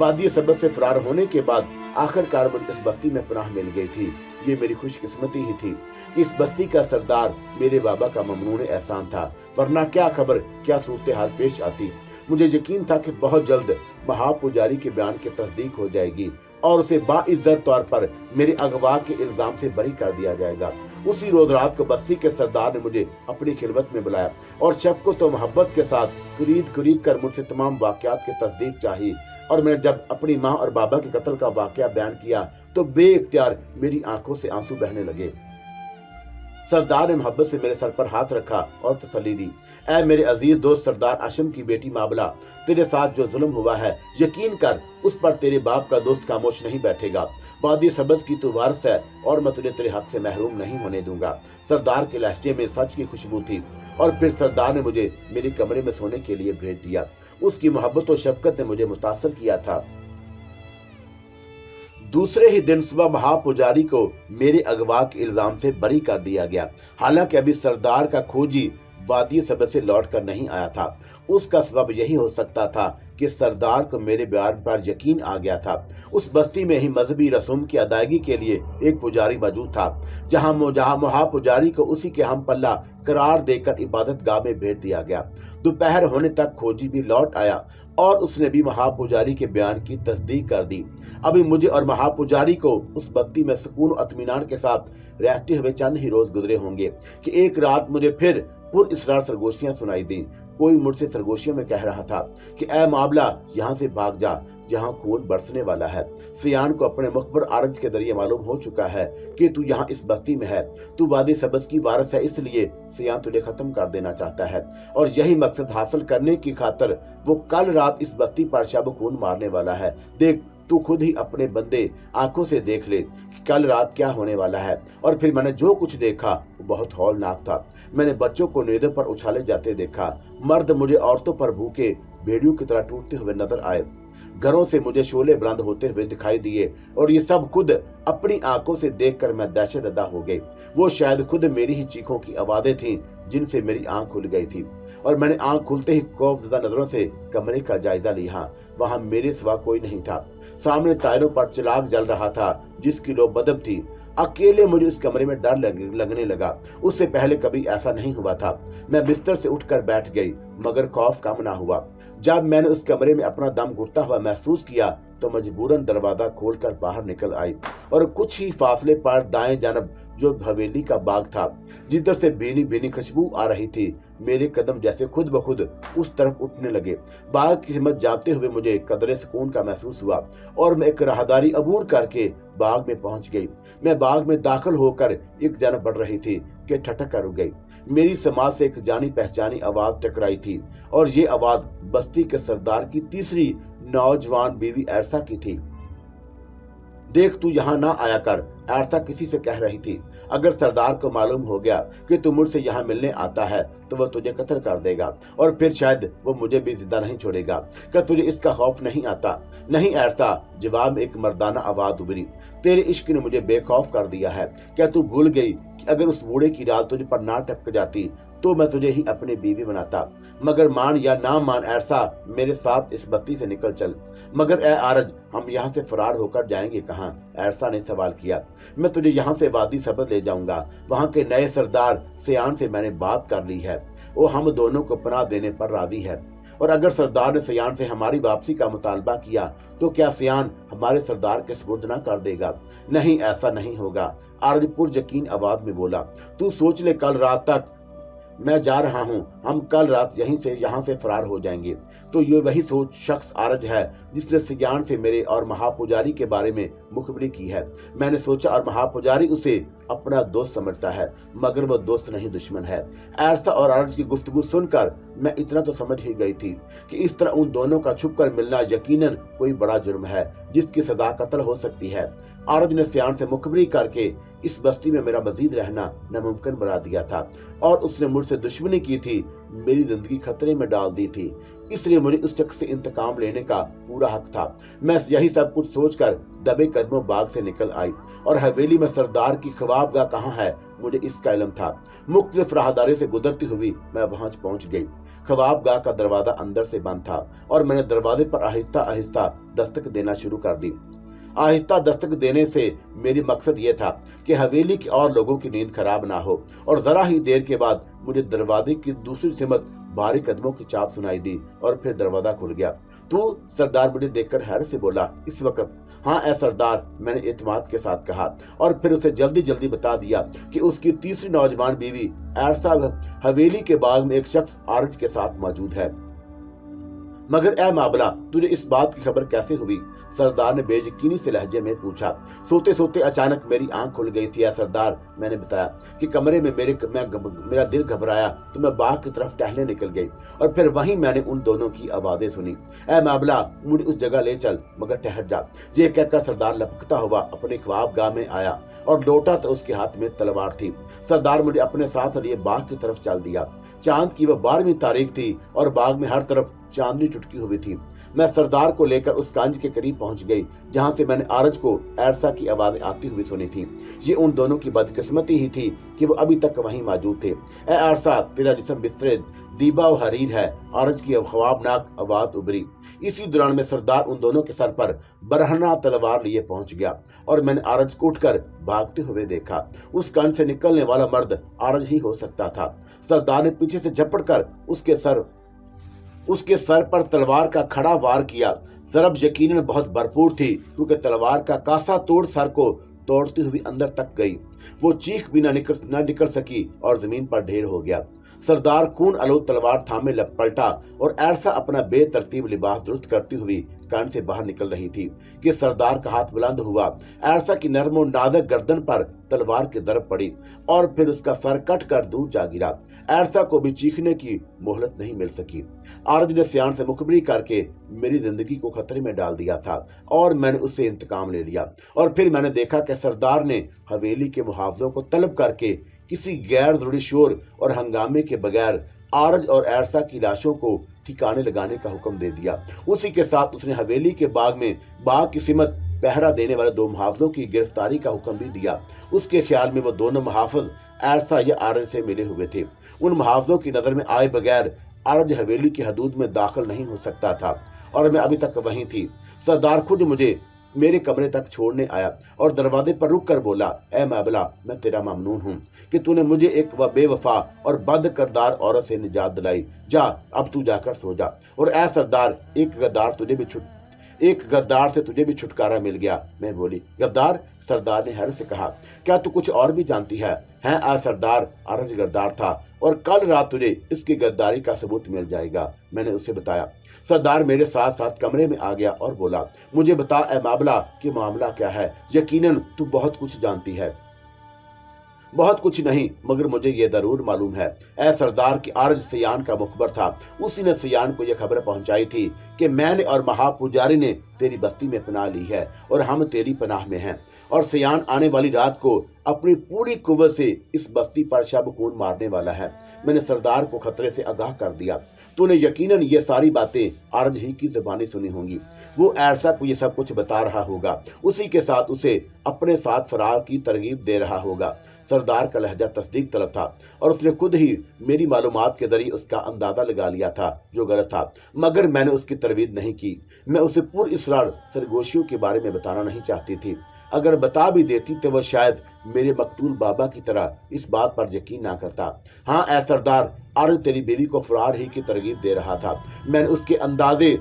वादी सबद से फरार होने के बाद आखिरकार मुझे इस बस्ती में पनाह मिल गई थी। ये मेरी खुशकिस्मती ही थी कि इस बस्ती का सरदार मेरे बाबा का ममनून एहसान था, वरना क्या खबर क्या सूरत हाल पेश आती। मुझे यकीन था कि बहुत जल्द महापुजारी के बयान की तस्दीक हो जाएगी और उसे बाइज्जत तौर पर मेरे अगवा के इल्जाम से बरी कर दिया जाएगा। उसी रोज रात को बस्ती के सरदार ने मुझे अपनी खिलवत में बुलाया और शफ़क़त और मोहब्बत के साथ कुरीद कर मुझसे तमाम वाक़यात की तस्दीक चाही और मैं जब अपनी माँ और बाबा के कत्ल का वाक़या बयान किया तो बेइख्तियार मेरी आंखों से आंसू बहने लगे। सरदार ने मोहब्बत से मेरे सर पर हाथ रखा और तसल्ली दी। ऐ मेरे अजीज दोस्त सरदार आशम की बेटी माबला, तेरे साथ जो जुल्म हुआ है यकीन कर उस पर तेरे बाप का दोस्त खामोश नहीं बैठेगा। वादी सबज़ की तू वारिस है और मैं तुझे तेरे हक से महरूम नहीं होने दूंगा। सरदार के लहजे में सच की खुशबू थी और फिर सरदार ने मुझे मेरे कमरे में सोने के लिए भेज दिया। उसकी मोहब्बत और शफकत ने मुझे मुतासर किया था। दूसरे ही दिन सुबह महापुजारी को मेरे अगवा के इल्जाम से बरी कर दिया गया। हालांकि अभी सरदार का खोजी वादी सबद से लौट कर नहीं आया था। उसका सबब यही हो सकता था कि सरदार को मेरे बयान पर यकीन आ गया था। उस बस्ती में ही मजहबी रसूम की अदायगी के लिए एक पुजारी मौजूद था, जहां महापुजारी को उसी के हम पल्ला करार देकर इबादत गाह में भेज दिया गया। दोपहर होने तक खोजी भी लौट आया और उसने भी महापुजारी के बयान की तस्दीक कर दी। अभी मुझे और महापुजारी को उस बस्ती में सुकून और इत्मीनान के साथ रहते हुए चंद ही रोज गुजरे होंगे कि एक रात मुझे फिर पुरइसरार सरगोशियां सुनाई दी। कोई मुझसे सरगोशियों में कह रहा था कि ऐ माबला यहाँ से भाग जा, जहाँ खून बरसने वाला है। सियान को अपने मुखबर आरज के जरिए मालूम हो चुका है कि तू यहाँ इस बस्ती में है। तू वादी सबस की वारस है, इसलिए सियान तुझे खत्म कर देना चाहता है और यही मकसद हासिल करने की खातर वो कल रात इस बस्ती पर शब खून मारने वाला है। देख, तू खुद ही अपने बंदे आंखों से देख ले कि कल रात क्या होने वाला है। और फिर मैंने जो कुछ देखा वो बहुत हौलनाक था। मैंने बच्चों को नींदों पर उछाले जाते देखा। मर्द मुझे औरतों पर भूखे भेड़ियों की तरह टूटते हुए नजर आए। घरों से मुझे शोले बुलंद होते हुए दिखाई दिए और ये सब खुद अपनी आंखों से देखकर मैं दहशतज़दा हो गई। वो शायद खुद मेरी ही चीखों की आवाजें थीं जिनसे मेरी आंख खुल गई थी और मैंने आंख खुलते ही खौफजदा नजरों से कमरे का जायजा लिया। वहां मेरे सिवा कोई नहीं था। सामने टायरों पर चिराग जल रहा था जिसकी लो बदब थी। अकेले मुझे उस कमरे में डर लगने लगा। उससे पहले कभी ऐसा नहीं हुआ था। मैं बिस्तर से उठकर बैठ गई मगर खौफ कम ना हुआ। जब मैंने उस कमरे में अपना दम घुटता हुआ महसूस किया तो मजबूरन दरवाजा खोलकर बाहर निकल आई और कुछ ही फासले पर दाएं जानब जो हवेली का बाग था जिधर से भीनी भीनी खुशबू आ रही थी, मेरे कदम जैसे खुद ब खुद उस तरफ उठने लगे। बाग की हिम्मत जाते हुए मुझे कदरे सुकून का महसूस हुआ और मैं एक राहदारी अबूर करके बाग में पहुंच गई। मैं बाग में दाखिल होकर एक जानब बढ़ रही थी कि ठटक कर रुक गई। मेरी समाज से एक जानी पहचानी आवाज टकराई थी और ये आवाज बस्ती के सरदार की तीसरी नौजवान बीवी ऐरसा की थी। देख, तू यहाँ ना आया कर, ऐरसा किसी से कह रही थी। अगर सरदार को मालूम हो गया कि तू मुझसे यहाँ मिलने आता है तो वह तुझे कत्ल कर देगा और फिर शायद वो मुझे भी जिंदा नहीं छोड़ेगा। क्या तुझे इसका खौफ नहीं आता? नहीं ऐरसा, जवाब में एक मर्दाना आवाज उभरी। तेरे इश्क ने मुझे बेखौफ कर दिया है। क्या तू भूल गई कि अगर उस बूढ़े की राल तुझे पर ना टपक जाती तो मैं तुझे ही अपनी बीवी बनाता। मगर मान या ना मान ऐरसा, मेरे साथ इस बस्ती से निकल चल। मगर ए आरज, हम यहाँ से फरार होकर जाएंगे कहाँ? ऐरसा ने सवाल किया। मैं तुझे यहाँ से वादी सबस ले जाऊंगा। वहाँ के नए सरदार सियान से मैंने बात कर ली है। वो हम दोनों को पनाह देने पर राजी है और अगर सरदार ने सियान से हमारी वापसी का मुतालबा किया तो क्या सियान हमारे सरदार के सुपुर्द न कर देगा? नहीं, ऐसा नहीं होगा, आरज पुरयकीन आवाज में बोला। तू सोच ले, कल रात तक मैं जा रहा हूँ। हम कल रात यहाँ से फरार हो जाएंगे। तो ये वही सोच शख्स आरज है जिसने सियान से मेरे और महापुजारी के बारे में मुखबरी की है। मैंने सोचा और महापुजारी उसे अपना दोस्त समझता है मगर वो दोस्त नहीं, दुश्मन है। ऐरसा और आरज की गुफ्तगू सुनकर मैं इतना तो समझ ही गई थी कि इस तरह उन दोनों का छुपकर मिलना यकीनन कोई बड़ा जुर्म है जिसकी सजा कत्ल हो सकती है। आरज ने सियान से मुखबरी करके इस बस्ती में मेरा मजीद रहना नामुमकिन बना दिया था और उसने मुझसे दुश्मनी की थी, मेरी जिंदगी खतरे में डाल दी थी। इसलिए मुझे उस शख्स से इंतकाम लेने का पूरा हक था। मैं यही सब कुछ सोचकर दबे कदमों बाग से निकल आई और हवेली में सरदार की ख्वाबगाह कहाँ है मुझे इसका इल्म था। मुख्तलिफ राहदारी से गुजरती हुई मैं वहां पहुंच गई। ख्वाबगाह का दरवाजा अंदर से बंद था और मैंने दरवाजे पर आहिस्ता आहिस्ता दस्तक देना शुरू कर दी। आहिस्ता दस्तक देने से मेरी मकसद ये था कि हवेली के और लोगों की नींद खराब ना हो और जरा ही देर के बाद मुझे दरवाजे की दूसरी सिमत भारी कदमों की चाप सुनाई दी और फिर दरवाजा खुल गया। तू? सरदार मुझे देखकर हैरत से बोला। इस वक्त? हाँ ए सरदार, मैंने एतमाद के साथ कहा और फिर उसे जल्दी जल्दी बता दिया कि उसकी तीसरी नौजवान बीवी ऐरसा हवेली के बाग में एक शख्स आरज के साथ मौजूद है। मगर ए माबला, तुझे इस बात की खबर कैसे हुई? सरदार ने बेयकीनी से लहजे में पूछा। सोते सोते अचानक मेरी आंख खुल गई थी। सरदार, मैंने बताया कि कमरे में मेरा दिल घबराया तो मैं बाग की तरफ टहलने निकल गई और फिर वहीं मैंने उन दोनों की आवाजें सुनी। ए माबला, मुझे उस जगह ले चल, मगर ठहर जा। ये कहकर सरदार लपकता हुआ अपने ख्वाबगाह में आया और लौटा तो उसके हाथ में तलवार थी। सरदार मुझे अपने साथ लिए बाग की तरफ चल दिया। चांद की वह 12वीं तारीख थी और बाग में हर तरफ चांदनी चुटकी हुई थी। मैं सरदार को लेकर उस कांज के करीब पहुंच गई जहां से मैंने आरज को ऐरसा की आवाजें आती हुई सुनी थी। ये उन दोनों की बदकिस्मती ही थी कि वो अभी तक वहीं मौजूद थे। ए ऐरसा, तेरा जिस्म बिस्तरे दीबा व हरीर है, आरज की ख्वाबनाक आवाज उभरी। इसी दौरान में सरदार उन दोनों के सर पर बरहना तलवार लिए पहुंच गया और मैंने आरज को उठकर भागते हुए देखा। उस कान से निकलने वाला मर्द आरज ही हो सकता था। सरदार ने पीछे से झपटकर उसके सर पर तलवार का खड़ा वार किया। जरब यकीनन बहुत भरपूर थी क्योंकि तलवार का कासा तोड़ सर को तोड़ती हुई अंदर तक गई। वो चीख भी न निकल सकी और जमीन पर ढेर हो गया। सरदार खून आलूद तलवार थामे पलटा और ऐरसा अपना बेतरतीब लिबास दुरुस्त करती हुई कान से बाहर निकल रही थी कि सरदार का हाथ बुलंद हुआ। एरसा की नरम और नाजुक गर्दन पर तलवार की दरब पड़ी और फिर उसका सर कट कर दूर जा गिरा। एरसा को भी चीखने की मोहलत नहीं मिल सकी। आरज ने सियान से मुखबिरी करके मेरी जिंदगी को खतरे में डाल दिया था और मैंने उससे इंतकाम ले लिया। और फिर मैंने देखा कि सरदार ने हवेली के मुहावजों को तलब करके किसी गैर जरूरी शोर और हंगामे के बगैर आरज और एरसा की लाशों को ठिकाने लगाने का हुक्म दे दिया। उसी के साथ उसने हवेली के बाग में बाग की सिमत पहरा देने वाले 2 मुहाफिजों की गिरफ्तारी का हुक्म भी दिया। उसके ख्याल में वो दोनों मुहाफिज एरसा या आरज से मिले हुए थे। उन मुहाफिजों की नजर में आए बगैर आरज हवेली की हदूद में दाखिल नहीं हो सकता था और मैं अभी तक वहीं थी। सरदार खुद मुझे मेरे कमरे तक छोड़ने आया और दरवाजे पर रुक कर बोला, ए माबला, मैं तेरा ममनून हूँ कि तूने मुझे एक बेवफा और बद करदार औरत से निजात दिलाई। जा, अब तू जाकर सो जा। और ए सरदार, एक गद्दार से तुझे भी छुटकारा मिल गया। मैं बोली, गद्दार? सरदार ने हैरत से कहा, क्या तू कुछ और भी जानती है? आ सरदार, आरज गद्दार था और कल रात तुझे इसकी गद्दारी का सबूत मिल जाएगा। मैंने उसे बताया। सरदार मेरे साथ साथ कमरे में आ गया और बोला, मुझे बता ए मामला कि मामला क्या है। यकीनन तू बहुत कुछ जानती है। बहुत कुछ नहीं, मगर मुझे ये जरूर मालूम है। ए सरदार की आरज सियान का मुखबर था। उसी ने सियान को यह खबर पहुंचाई थी कि मैंने और महापुजारी ने तेरी बस्ती में पनाह ली है और हम तेरी पनाह में हैं। और सियान आने वाली रात को अपनी पूरी कुव्वत से इस बस्ती पर शब खून मारने वाला है। मैंने सरदार को खतरे से आगाह कर दिया। तूने यकीनन ये सारी बातें आरज ही की जुबानी सुनी होंगी। वो एरसा को ये सब कुछ बता रहा होगा। उसी के साथ उसे अपने साथ फरार की तरगीब दे रहा होगा। सरदार का लहजा तस्दीक तलब था और उसने खुद ही मेरी मालूमात के जरिए उसका अंदाजा लगा लिया था जो गलत था, मगर मैंने उसकी तरवीद नहीं की। मैं उसे पुरइसरार सरगोशियों के बारे में बताना नहीं चाहती थी। अगर बता भी देती तो वह शायद मेरे मकतूल बाबा की तरह इस बात पर यकीन ना करता। हाँ ए सरदार, आरज तेरी बीवी को फरार ही की तरगीब दे रहा था। मैंने उसके अंदाजे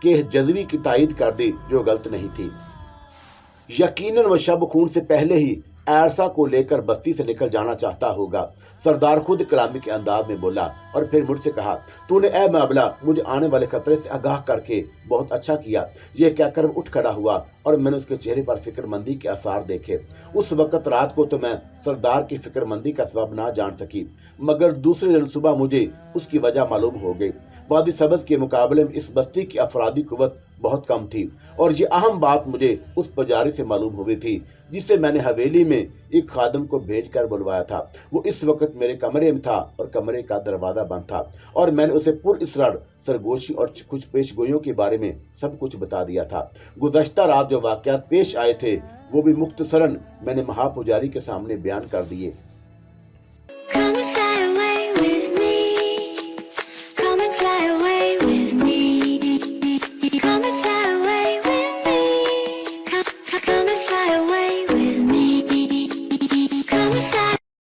के जज्बी की तायीद कर दी जो गलत नहीं थी। यकीनन वह शब खून से पहले ही एरसा को लेकर बस्ती से निकल जाना चाहता होगा। सरदार खुद कलामी के अंदाज में बोला और फिर मुझसे कहा, तूने ए मामला मुझे आने वाले खतरे से आगाह करके बहुत अच्छा किया। यह कहकर उठ खड़ा हुआ और मैंने उसके चेहरे पर फिक्रमंदी के आसार देखे। उस वक्त रात को तो मैं सरदार की फिक्रमंदी का सबब ना जान सकी, मगर दूसरे दिन सुबह मुझे उसकी वजह मालूम हो गई। वादी सब्ज के मुकाबले में इस बस्ती की अफरादी कुव्वत बहुत कम थी और ये अहम बात मुझे उस पुजारी से मालूम हुई थी जिसे मैंने हवेली में एक खादम को भेजकर बुलवाया था। वो इस वक्त मेरे कमरे में था और कमरे का दरवाजा बंद था और मैंने उसे पुरइसरार सरगोशी और कुछ पेशगोइयों के बारे में सब कुछ बता दिया था। गुज़श्ता रात जो वाक़यात पेश आए थे वो भी मुख्तसरन मैंने महापुजारी के सामने बयान कर दिए।